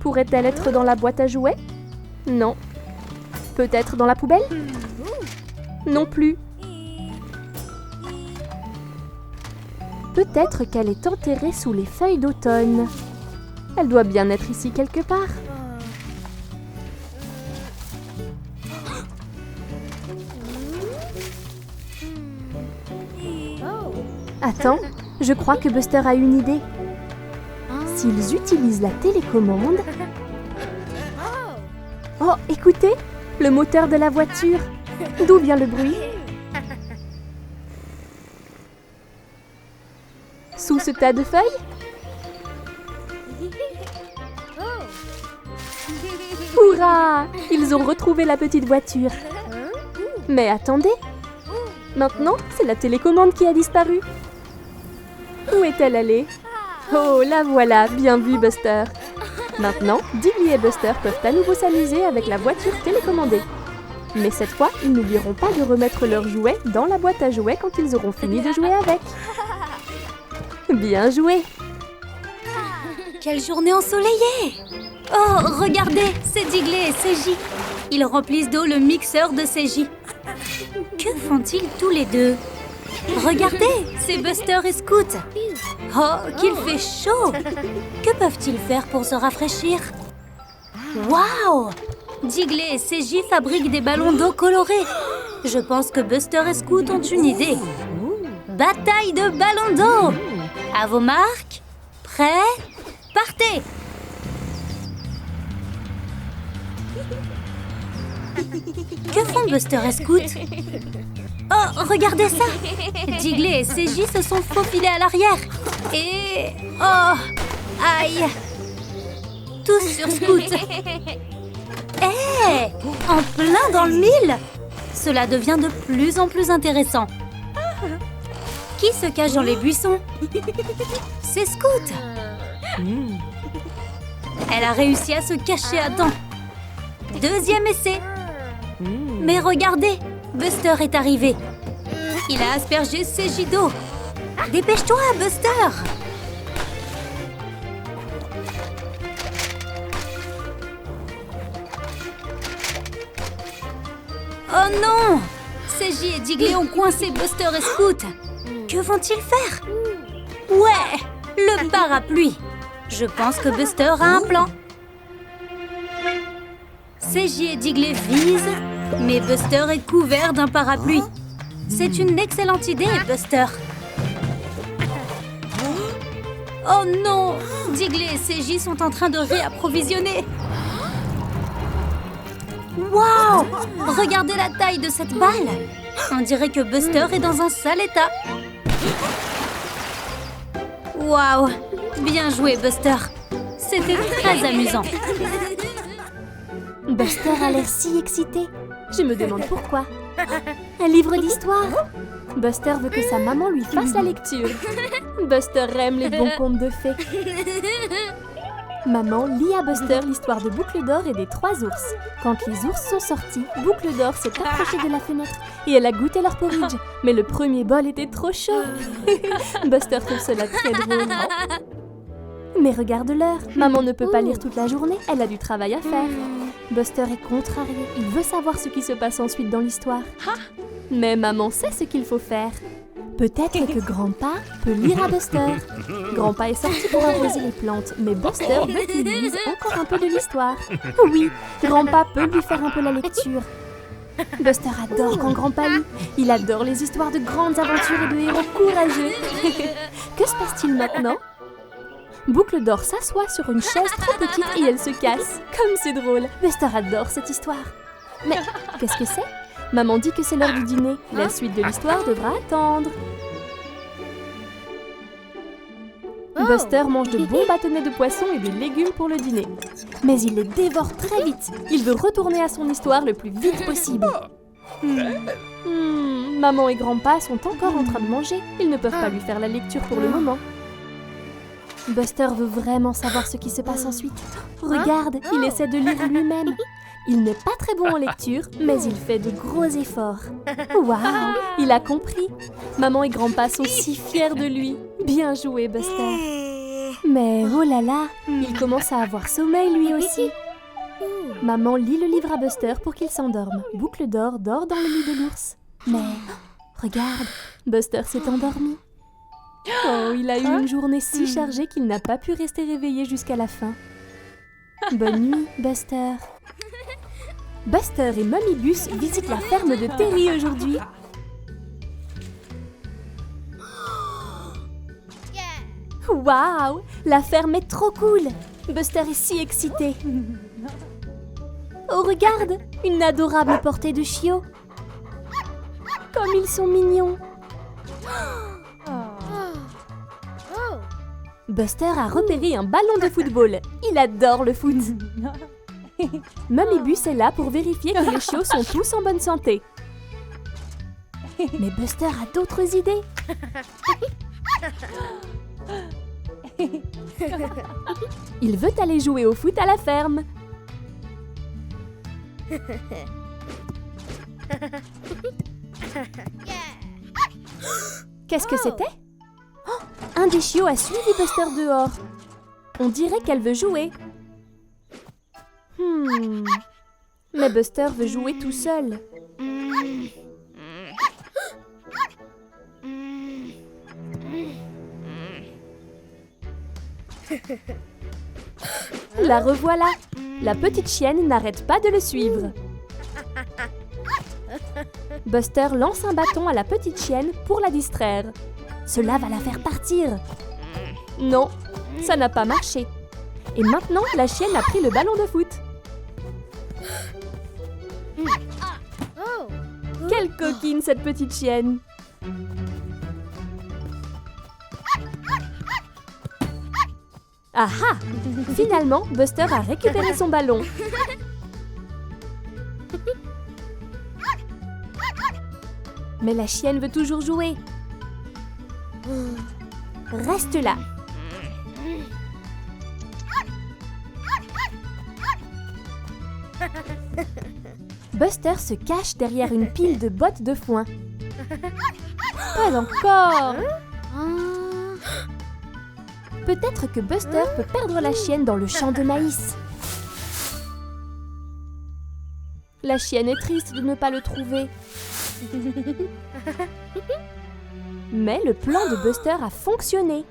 Pourrait-elle être dans la boîte à jouets? Non. Peut-être dans la poubelle? Non plus. Peut-être qu'elle est enterrée sous les feuilles d'automne. Elle doit bien être ici quelque part. Attends, je crois que Buster a une idée. S'ils utilisent la télécommande... Oh, écoutez, le moteur de la voiture. D'où vient le bruit? Sous ce tas de feuilles? Hurrah! Ils ont retrouvé la petite voiture. Mais attendez, maintenant, c'est la télécommande qui a disparu. Où est-elle allée? Oh, la voilà, bien vu Buster. Maintenant, Diggly et Buster peuvent à nouveau s'amuser avec la voiture télécommandée. Mais cette fois, ils n'oublieront pas de remettre leurs jouets dans la boîte à jouets quand ils auront fini de jouer avec. Bien joué! Quelle journée ensoleillée! Oh, regardez, c'est Diggly et CJ. Ils remplissent d'eau le mixeur de CJ. Que font-ils tous les deux? Regardez, c'est Buster et Scoot. Oh, qu'il fait chaud! Que peuvent-ils faire pour se rafraîchir? Waouh! Diggly et CJ fabriquent des ballons d'eau colorés. Je pense que Buster et Scoot ont une idée. Bataille de ballons d'eau! À vos marques, prêts, partez! Que font Buster et Scoot? Oh, regardez ça! Diggly et CJ se sont faufilés à l'arrière. Et... oh! Aïe! Tous sur Scoot. Hé! En plein dans le mille! Cela devient de plus en plus intéressant. Qui se cache dans les buissons? C'est Scoot! Elle a réussi à se cacher à temps. Deuxième essai. Mais regardez, Buster est arrivé. Il a aspergé CJ d'eau. Dépêche-toi, Buster! Oh non! CJ et Diggly ont coincé Buster et Scoot. Que vont-ils faire? Ouais! Le parapluie! Je pense que Buster a un plan. CJ et Diggly visent, mais Buster est couvert d'un parapluie. C'est une excellente idée, Buster. Oh non! Diggly et CJ sont en train de réapprovisionner. Waouh! Regardez la taille de cette balle! On dirait que Buster est dans un sale état. Waouh! Bien joué, Buster. C'était très amusant. Buster a l'air si excité. Je me demande pourquoi. Un livre d'histoire? Buster veut que sa maman lui fasse la lecture. Buster aime les bons contes de fées. Maman lit à Buster l'histoire de Boucle d'Or et des 3 ours. Quand les ours sont sortis, Boucle d'Or s'est approchée de la fenêtre et elle a goûté leur porridge. Mais le premier bol était trop chaud. Buster trouve cela très drôle. Mais regarde l'heure. Maman ne peut pas lire toute la journée, elle a du travail à faire. Buster est contrarié, il veut savoir ce qui se passe ensuite dans l'histoire. Mais maman sait ce qu'il faut faire. Peut-être que Grandpa peut lire à Buster. Grandpa est sorti pour arroser les plantes, mais Buster veut qu'il lise encore un peu de l'histoire. Oui, Grandpa peut lui faire un peu la lecture. Buster adore quand Grandpa lit. Il adore les histoires de grandes aventures et de héros courageux. Que se passe-t-il maintenant? Boucle d'Or s'assoit sur une chaise trop petite et elle se casse. Comme c'est drôle. Buster adore cette histoire. Mais qu'est-ce que c'est? Maman dit que c'est l'heure du dîner. La suite de l'histoire devra attendre. Buster mange de bons bâtonnets de poisson et de légumes pour le dîner. Mais il les dévore très vite. Il veut retourner à son histoire le plus vite possible. Maman et Grandpa sont encore en train de manger. Ils ne peuvent pas lui faire la lecture pour le moment. Buster veut vraiment savoir ce qui se passe ensuite. Regarde, il essaie de lire lui-même. Il n'est pas très bon en lecture, mais il fait de gros efforts. Waouh, il a compris. Maman et Grandpa sont si fiers de lui. Bien joué, Buster. Mais oh là là, il commence à avoir sommeil lui aussi. Maman lit le livre à Buster pour qu'il s'endorme. Boucle d'Or dort dans le lit de l'ours. Mais regarde, Buster s'est endormi. Oh, il a eu une journée si chargée qu'il n'a pas pu rester réveillé jusqu'à la fin. Bonne nuit, Buster. Buster et Mummy Bus visitent la ferme de Terry aujourd'hui. Waouh, la ferme est trop cool. Buster est si excité. Oh, regarde, une adorable portée de chiots. Comme ils sont mignons. Buster a repéré un ballon de football. Il adore le foot. Mummy Bus est là pour vérifier que les chiots sont tous en bonne santé. Mais Buster a d'autres idées. Il veut aller jouer au foot à la ferme. Qu'est-ce que c'était? Oh, un des chiots a suivi Buster dehors. On dirait qu'elle veut jouer. Mais Buster veut jouer tout seul. La revoilà. La petite chienne n'arrête pas de le suivre. Buster lance un bâton à la petite chienne pour la distraire. Cela va la faire partir. Non, ça n'a pas marché. Et maintenant, la chienne a pris le ballon de foot. Quelle coquine, cette petite chienne! Ah ah! Finalement, Buster a récupéré son ballon. Mais la chienne veut toujours jouer. Reste là. Buster se cache derrière une pile de bottes de foin. Pas encore! Peut-être que Buster peut perdre la chienne dans le champ de maïs. La chienne est triste de ne pas le trouver. Mais le plan de Buster a fonctionné.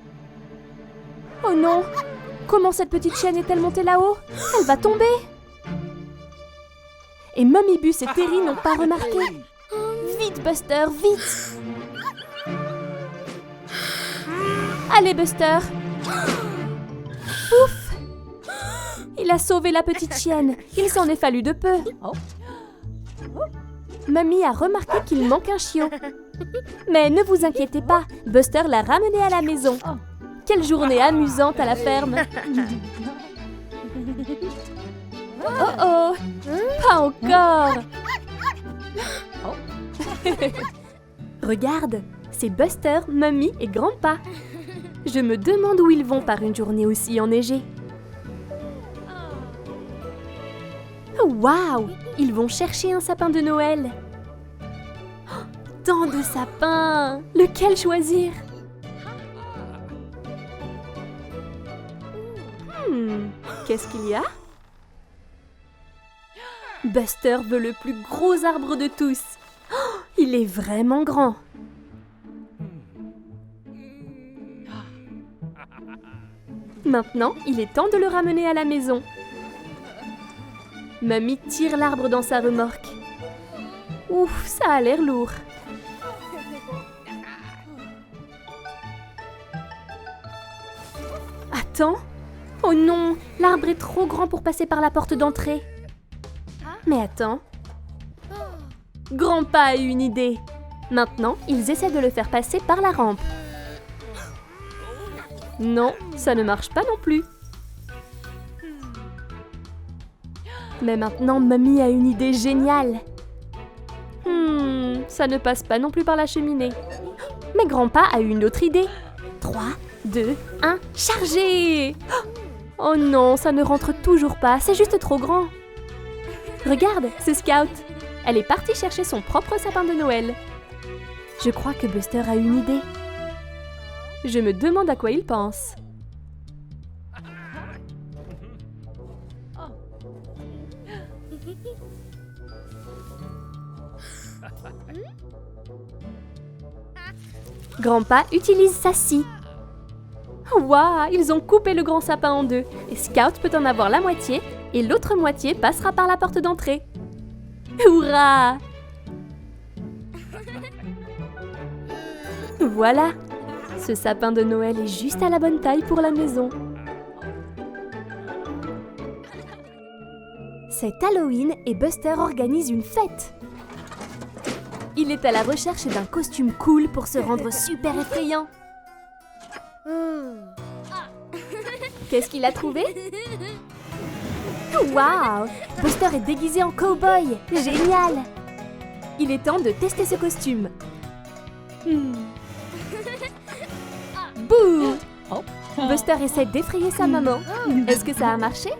Oh non! Comment cette petite chienne est-elle montée là-haut? Elle va tomber! Et Mummy Bus et Terry n'ont pas remarqué. Vite, Buster, vite! Allez, Buster! Ouf! Il a sauvé la petite chienne. Il s'en est fallu de peu. Mummy a remarqué qu'il manque un chiot. Mais ne vous inquiétez pas, Buster l'a ramené à la maison. Quelle journée amusante à la ferme! Oh oh! Pas encore! Regarde, c'est Buster, Mummy et Grandpa. Je me demande où ils vont par une journée aussi enneigée. Waouh! Ils vont chercher un sapin de Noël. Oh, tant de sapins! Lequel choisir? Qu'est-ce qu'il y a? Buster veut le plus gros arbre de tous. Oh, il est vraiment grand. Maintenant, il est temps de le ramener à la maison. Mamie tire l'arbre dans sa remorque. Ouf, ça a l'air lourd. Attends. Oh non, l'arbre est trop grand pour passer par la porte d'entrée. Mais attends. Grandpa a eu une idée. Maintenant, ils essaient de le faire passer par la rampe. Non, ça ne marche pas non plus. Mais maintenant, Mamie a une idée géniale. Ça ne passe pas non plus par la cheminée. Mais Grandpa a eu une autre idée. 3, 2, 1, chargez! Oh non, ça ne rentre toujours pas, c'est juste trop grand. Regarde, c'est Scout. Elle est partie chercher son propre sapin de Noël. Je crois que Buster a une idée. Je me demande à quoi il pense. Grandpa utilise sa scie. Waouh, ils ont coupé le grand sapin en deux. Et Scout peut en avoir la moitié et l'autre moitié passera par la porte d'entrée. Hurrah! Voilà, ce sapin de Noël est juste à la bonne taille pour la maison. C'est Halloween et Buster organise une fête. Il est à la recherche d'un costume cool pour se rendre super effrayant. Qu'est-ce qu'il a trouvé? Waouh! Buster est déguisé en cow-boy! Génial! Il est temps de tester ce costume. Bouh! Buster essaie d'effrayer sa maman. Est-ce que ça a marché?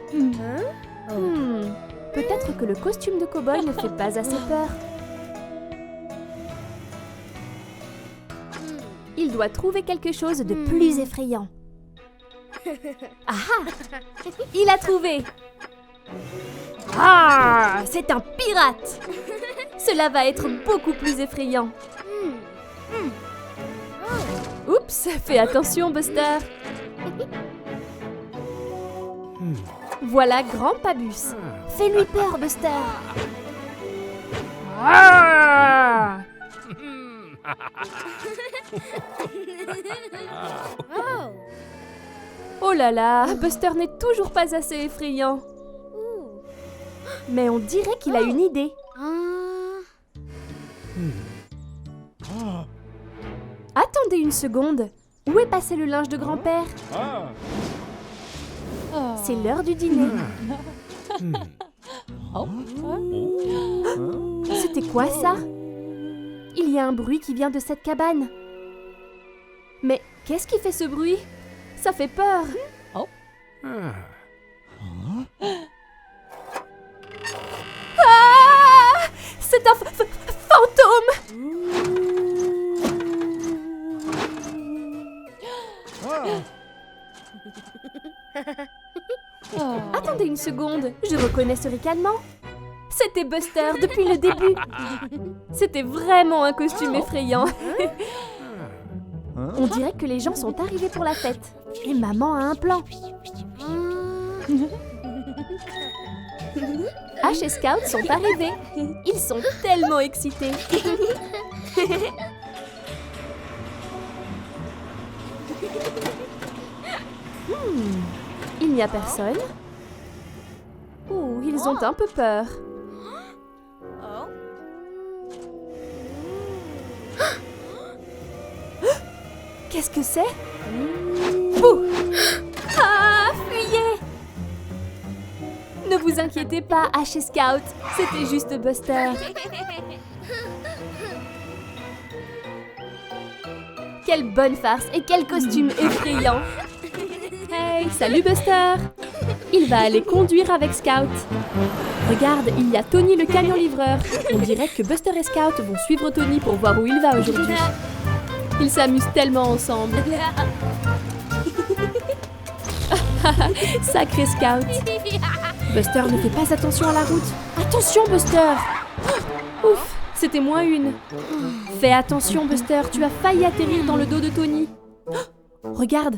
Peut-être que le costume de cow-boy ne fait pas assez peur. Il doit trouver quelque chose de plus effrayant. Ah ah! Il a trouvé! Ah! C'est un pirate! Cela va être beaucoup plus effrayant. Oups! Fais attention, Buster! Voilà Grandpa Bus. Fais-lui peur, Buster! Ah! Oh là là, Buster n'est toujours pas assez effrayant. Mais on dirait qu'il a une idée. Attendez une seconde. Où est passé le linge de grand-père? C'est l'heure du dîner. C'était quoi ça? Il y a un bruit qui vient de cette cabane. Mais qu'est-ce qui fait ce bruit? Ça fait peur. Ah! C'est un fantôme! Attendez une seconde, je reconnais ce ricanement. C'était Buster depuis le début. C'était vraiment un costume effrayant. On dirait que les gens sont arrivés pour la fête. Et maman a un plan. Ash et Scout sont arrivés. Ils sont tellement excités. Il n'y a personne. Oh, ils ont un peu peur. Qu'est-ce que c'est? Bouh! Ah, fuyez! Ne vous inquiétez pas, Ash et Scout. C'était juste Buster. Quelle bonne farce et quel costume effrayant! Hey, salut Buster! Il va aller conduire avec Scout. Regarde, il y a Tony le camion livreur. On dirait que Buster et Scout vont suivre Tony pour voir où il va aujourd'hui. Ils s'amusent tellement ensemble. Sacré Scout. Buster ne fait pas attention à la route. Attention, Buster! Ouf, c'était moins une. Fais attention, Buster, tu as failli atterrir dans le dos de Tony. Regarde,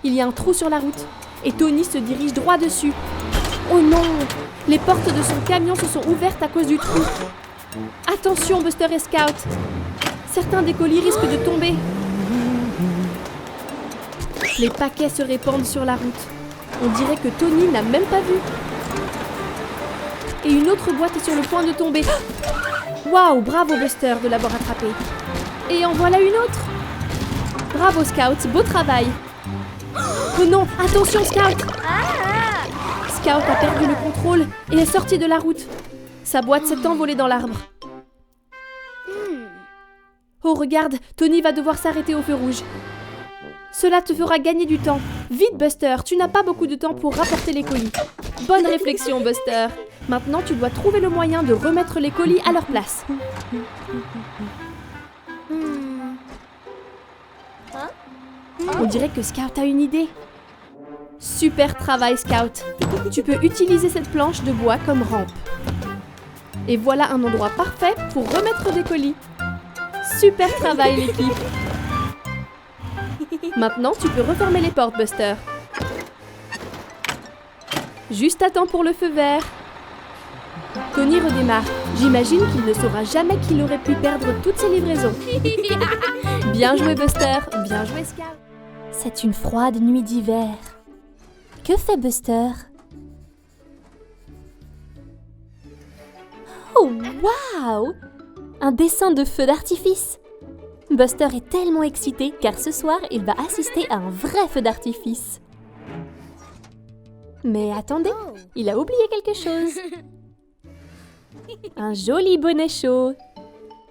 il y a un trou sur la route et Tony se dirige droit dessus. Oh non! Les portes de son camion se sont ouvertes à cause du trou. Attention, Buster et Scout! Certains des colis risquent de tomber. Les paquets se répandent sur la route. On dirait que Tony n'a même pas vu. Et une autre boîte est sur le point de tomber. Waouh, bravo Buster de l'avoir attrapé. Et en voilà une autre. Bravo Scout, beau travail. Oh non, attention Scout! Scout a perdu le contrôle et est sorti de la route. Sa boîte s'est envolée dans l'arbre. Oh regarde, Tony va devoir s'arrêter au feu rouge. Cela te fera gagner du temps. Vite Buster, tu n'as pas beaucoup de temps pour rapporter les colis. Bonne réflexion Buster. Maintenant tu dois trouver le moyen de remettre les colis à leur place. On dirait que Scout a une idée. Super travail Scout. Tu peux utiliser cette planche de bois comme rampe. Et voilà un endroit parfait pour remettre des colis. Super travail l'équipe. Maintenant tu peux refermer les portes Buster. Juste à temps pour le feu vert. Tony redémarre. J'imagine qu'il ne saura jamais qu'il aurait pu perdre toutes ses livraisons. Bien joué Buster, bien joué Scout. C'est une froide nuit d'hiver. Que fait Buster? Oh, waouh! Un dessin de feu d'artifice! Buster est tellement excité car ce soir, il va assister à un vrai feu d'artifice. Mais attendez, il a oublié quelque chose. Un joli bonnet chaud.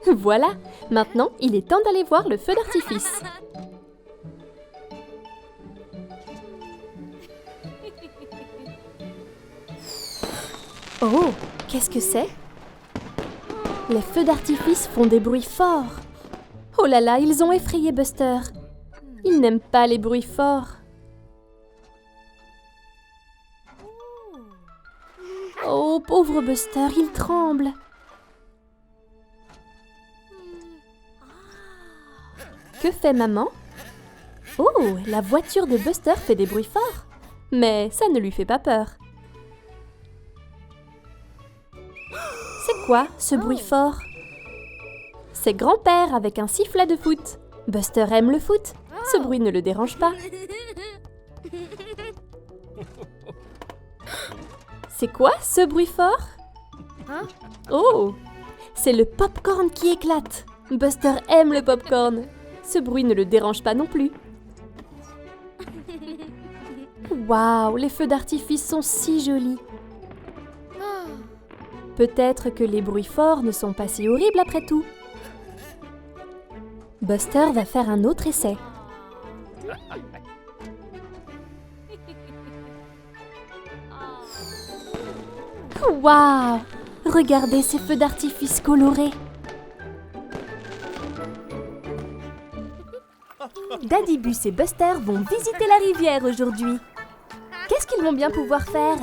Voilà, maintenant, il est temps d'aller voir le feu d'artifice. Oh, qu'est-ce que c'est? Les feux d'artifice font des bruits forts. Oh là là, ils ont effrayé Buster. Il n'aime pas les bruits forts. Oh, pauvre Buster, il tremble. Que fait maman? Oh, la voiture de Buster fait des bruits forts. Mais ça ne lui fait pas peur. C'est quoi, ce bruit fort? C'est grand-père avec un sifflet de foot. Buster aime le foot. Ce bruit ne le dérange pas. C'est quoi, ce bruit fort? Oh, c'est le popcorn qui éclate. Buster aime le popcorn. Ce bruit ne le dérange pas non plus. Waouh, les feux d'artifice sont si jolis. Peut-être que les bruits forts ne sont pas si horribles après tout. Buster va faire un autre essai. Waouh! Regardez ces feux d'artifice colorés. Daddy Bus et Buster vont visiter la rivière aujourd'hui. Qu'est-ce qu'ils vont bien pouvoir faire?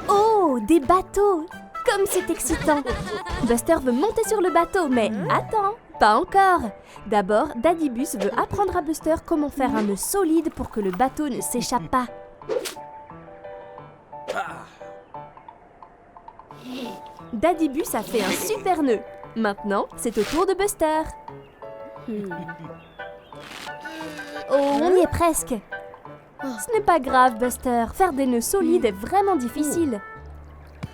Oh, des bateaux! Comme c'est excitant! Buster veut monter sur le bateau, mais attends, pas encore! D'abord, Daddy Bus veut apprendre à Buster comment faire un nœud solide pour que le bateau ne s'échappe pas. Daddy Bus a fait un super nœud. Maintenant, c'est au tour de Buster. Oh, on y est presque. Ce n'est pas grave, Buster. Faire des nœuds solides est vraiment difficile.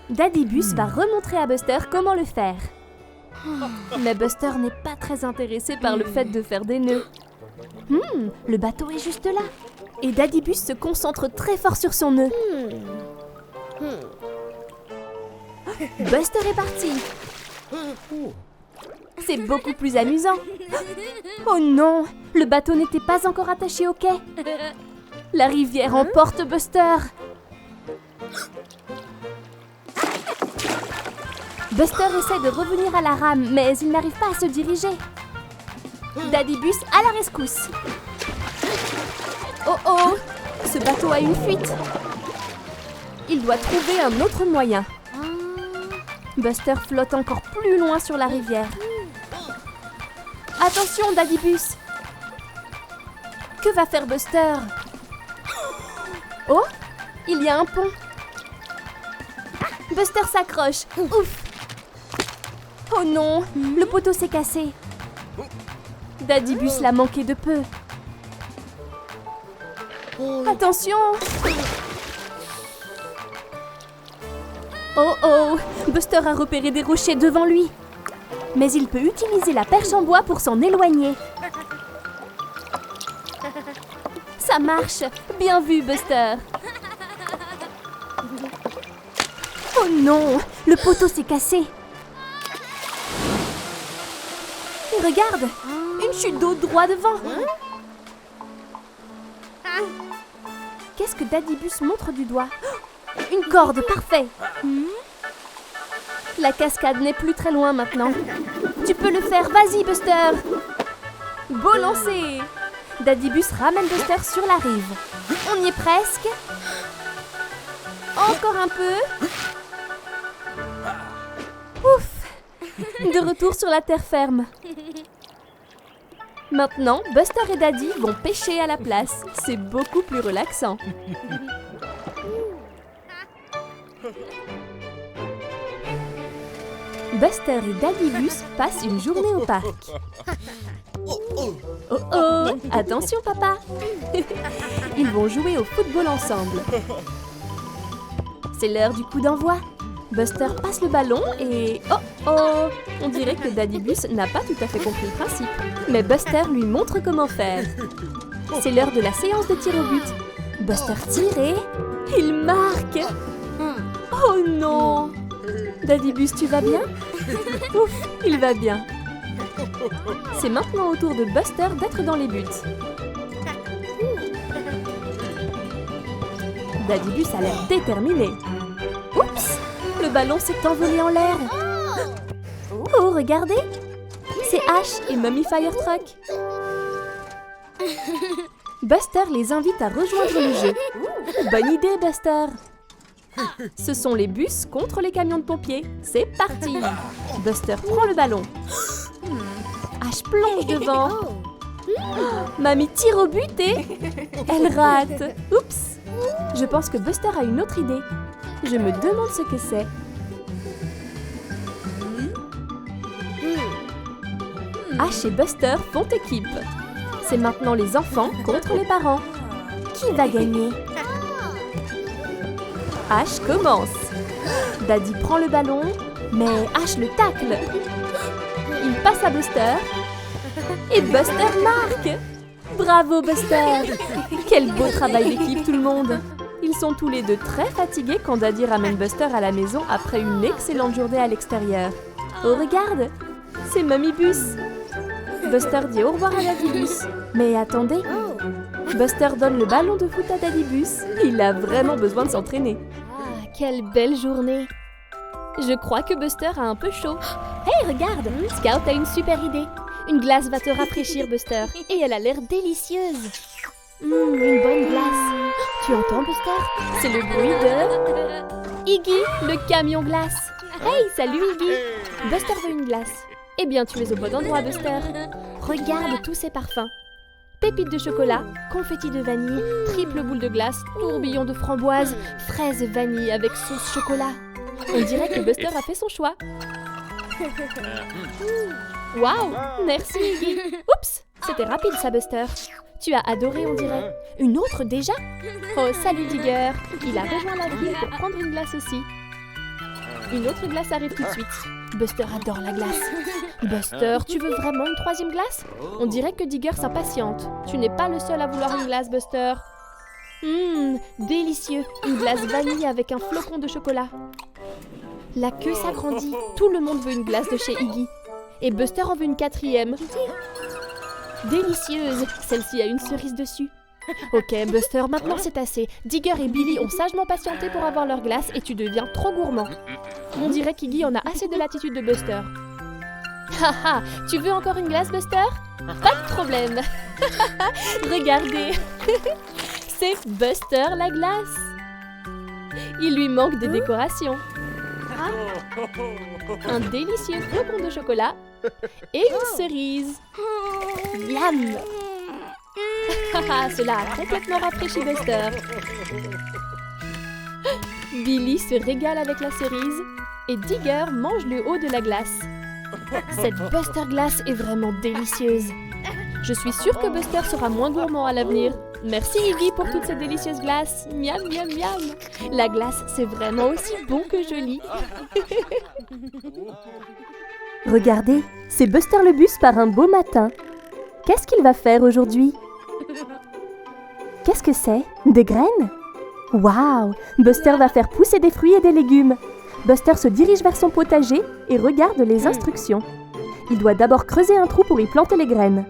Daddy Bus va remontrer à Buster comment le faire. Mais Buster n'est pas très intéressé par le fait de faire des nœuds. Le bateau est juste là. Et Daddy Bus se concentre très fort sur son nœud. Buster est parti. C'est beaucoup plus amusant. Oh non, le bateau n'était pas encore attaché au quai. La rivière emporte Buster. Buster essaie de revenir à la rame, mais il n'arrive pas à se diriger. Daddy Bus à la rescousse. Oh oh, ce bateau a une fuite. Il doit trouver un autre moyen. Buster flotte encore plus loin sur la rivière. Attention, Daddybus! Que va faire Buster? Oh! Il y a un pont. Buster s'accroche. Ouf! Oh non! Le poteau s'est cassé. Daddybus l'a manqué de peu. Attention! Oh oh! Buster a repéré des rochers devant lui. Mais il peut utiliser la perche en bois pour s'en éloigner. Ça marche! Bien vu, Buster! Oh non! Le poteau s'est cassé. Et regarde! Une chute d'eau droit devant. Qu'est-ce que Daddybus montre du doigt? Une corde, parfait! La cascade n'est plus très loin maintenant. Tu peux le faire, vas-y Buster! Beau lancer! Daddybus ramène Buster sur la rive. On y est presque. Encore un peu. Ouf! De retour sur la terre ferme. Maintenant, Buster et Daddy vont pêcher à la place. C'est beaucoup plus relaxant. Buster et Daddybus passent une journée au parc. Oh oh! Attention papa! Ils vont jouer au football ensemble. C'est l'heure du coup d'envoi. Buster passe le ballon et... Oh oh! On dirait que Daddybus n'a pas tout à fait compris le principe. Mais Buster lui montre comment faire. C'est l'heure de la séance de tir au but. Buster tire et... Il marque! Oh non! Daddybus, tu vas bien? Ouf, il va bien. C'est maintenant au tour de Buster d'être dans les buts. Daddybus a l'air déterminé. Oups! Le ballon s'est envolé en l'air. Oh, regardez! C'est Ash et Mummy Firetruck. Buster les invite à rejoindre le jeu. Bonne idée, Buster! Ce sont les bus contre les camions de pompiers. C'est parti! Buster prend le ballon. Ash plonge devant. Mamie tire au but et... Elle rate. Oups! Je pense que Buster a une autre idée. Je me demande ce que c'est. Ash et Buster font équipe. C'est maintenant les enfants contre les parents. Qui va gagner? Ash commence. Daddy prend le ballon, mais Ash le tacle. Il passe à Buster. Et Buster marque. Bravo Buster! Quel beau travail d'équipe tout le monde! Ils sont tous les deux très fatigués quand Daddy ramène Buster à la maison après une excellente journée à l'extérieur. Oh regarde! C'est Mummy Bus! Buster dit au revoir à Daddybus. Mais attendez! Buster donne le ballon de foot à Daddybus. Il a vraiment besoin de s'entraîner. Ah, quelle belle journée! Je crois que Buster a un peu chaud. Hey, regarde! Scout a une super idée. Une glace va te rafraîchir, Buster. Et elle a l'air délicieuse. Une bonne glace. Tu entends, Buster? C'est le bruit de... Iggy, le camion glace. Hey, salut Iggy! Buster veut une glace. Eh bien, tu es au bon endroit, Buster. Regarde tous ces parfums. Pépites de chocolat, confetti de vanille, triple boule de glace, tourbillon de framboise, fraises vanille avec sauce chocolat. On dirait que Buster a fait son choix. Waouh! Merci Iggy! Oups! C'était rapide ça, Buster. Tu as adoré, on dirait. Une autre déjà? Oh, salut Digger! Il a rejoint la ville pour prendre une glace aussi. Une autre glace arrive tout de suite. Buster adore la glace. Buster, tu veux vraiment une troisième glace? On dirait que Digger s'impatiente. Tu n'es pas le seul à vouloir une glace, Buster. Délicieux! Une glace vanille avec un flocon de chocolat. La queue s'agrandit. Tout le monde veut une glace de chez Iggy. Et Buster en veut une quatrième. Délicieuse! Celle-ci a une cerise dessus. Ok, Buster, maintenant c'est assez. Digger et Billy ont sagement patienté pour avoir leur glace et tu deviens trop gourmand. On dirait qu'Iggy en a assez de l'attitude de Buster. Haha, tu veux encore une glace, Buster? Pas de problème. Regardez. C'est Buster la glace. Il lui manque des décorations. Un délicieux flocon de chocolat et une cerise. Miam! Cela a complètement rafraîchi Buster. Billy se régale avec la cerise et Digger mange le haut de la glace. Cette Buster glace est vraiment délicieuse. Je suis sûre que Buster sera moins gourmand à l'avenir. Merci Iggy pour toutes ces délicieuses glaces. Miam, miam, miam. La glace, c'est vraiment aussi bon que joli. Regardez, c'est Buster le bus par un beau matin. Qu'est-ce qu'il va faire aujourd'hui? Qu'est-ce que c'est? Des graines? Waouh! Buster va faire pousser des fruits et des légumes. Buster se dirige vers son potager et regarde les instructions. Il doit d'abord creuser un trou pour y planter les graines.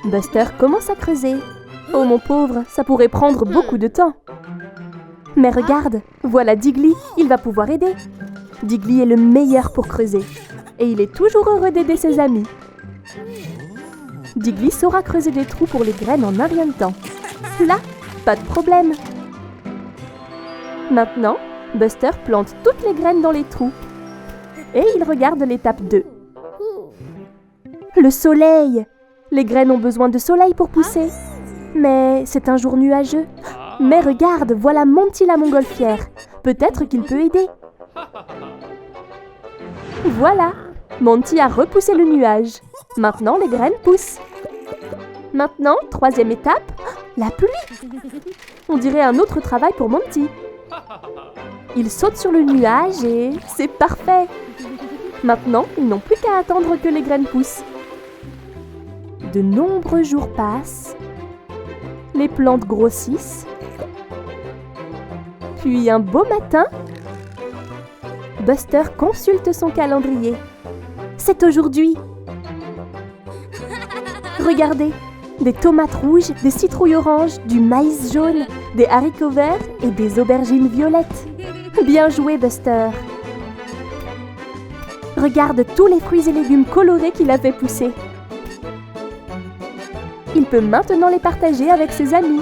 Buster commence à creuser. Oh mon pauvre, ça pourrait prendre beaucoup de temps. Mais regarde, voilà Diggly, il va pouvoir aider. Diggly est le meilleur pour creuser. Et il est toujours heureux d'aider ses amis. Diggly saura creuser des trous pour les graines en un rien de temps. Là, pas de problème. Maintenant, Buster plante toutes les graines dans les trous. Et il regarde l'étape 2. Le soleil! Les graines ont besoin de soleil pour pousser. Mais c'est un jour nuageux. Mais regarde, voilà Monty la montgolfière. Peut-être qu'il peut aider. Voilà, Monty a repoussé le nuage. Maintenant, les graines poussent. Maintenant, troisième étape, la pluie. On dirait un autre travail pour Monty. Il saute sur le nuage et c'est parfait. Maintenant, ils n'ont plus qu'à attendre que les graines poussent. De nombreux jours passent. Les plantes grossissent. Puis un beau matin, Buster consulte son calendrier. C'est aujourd'hui. Regardez, des tomates rouges, des citrouilles oranges, du maïs jaune, des haricots verts et des aubergines violettes. Bien joué, Buster. Regarde tous les fruits et légumes colorés qu'il a fait pousser. Il peut maintenant les partager avec ses amis.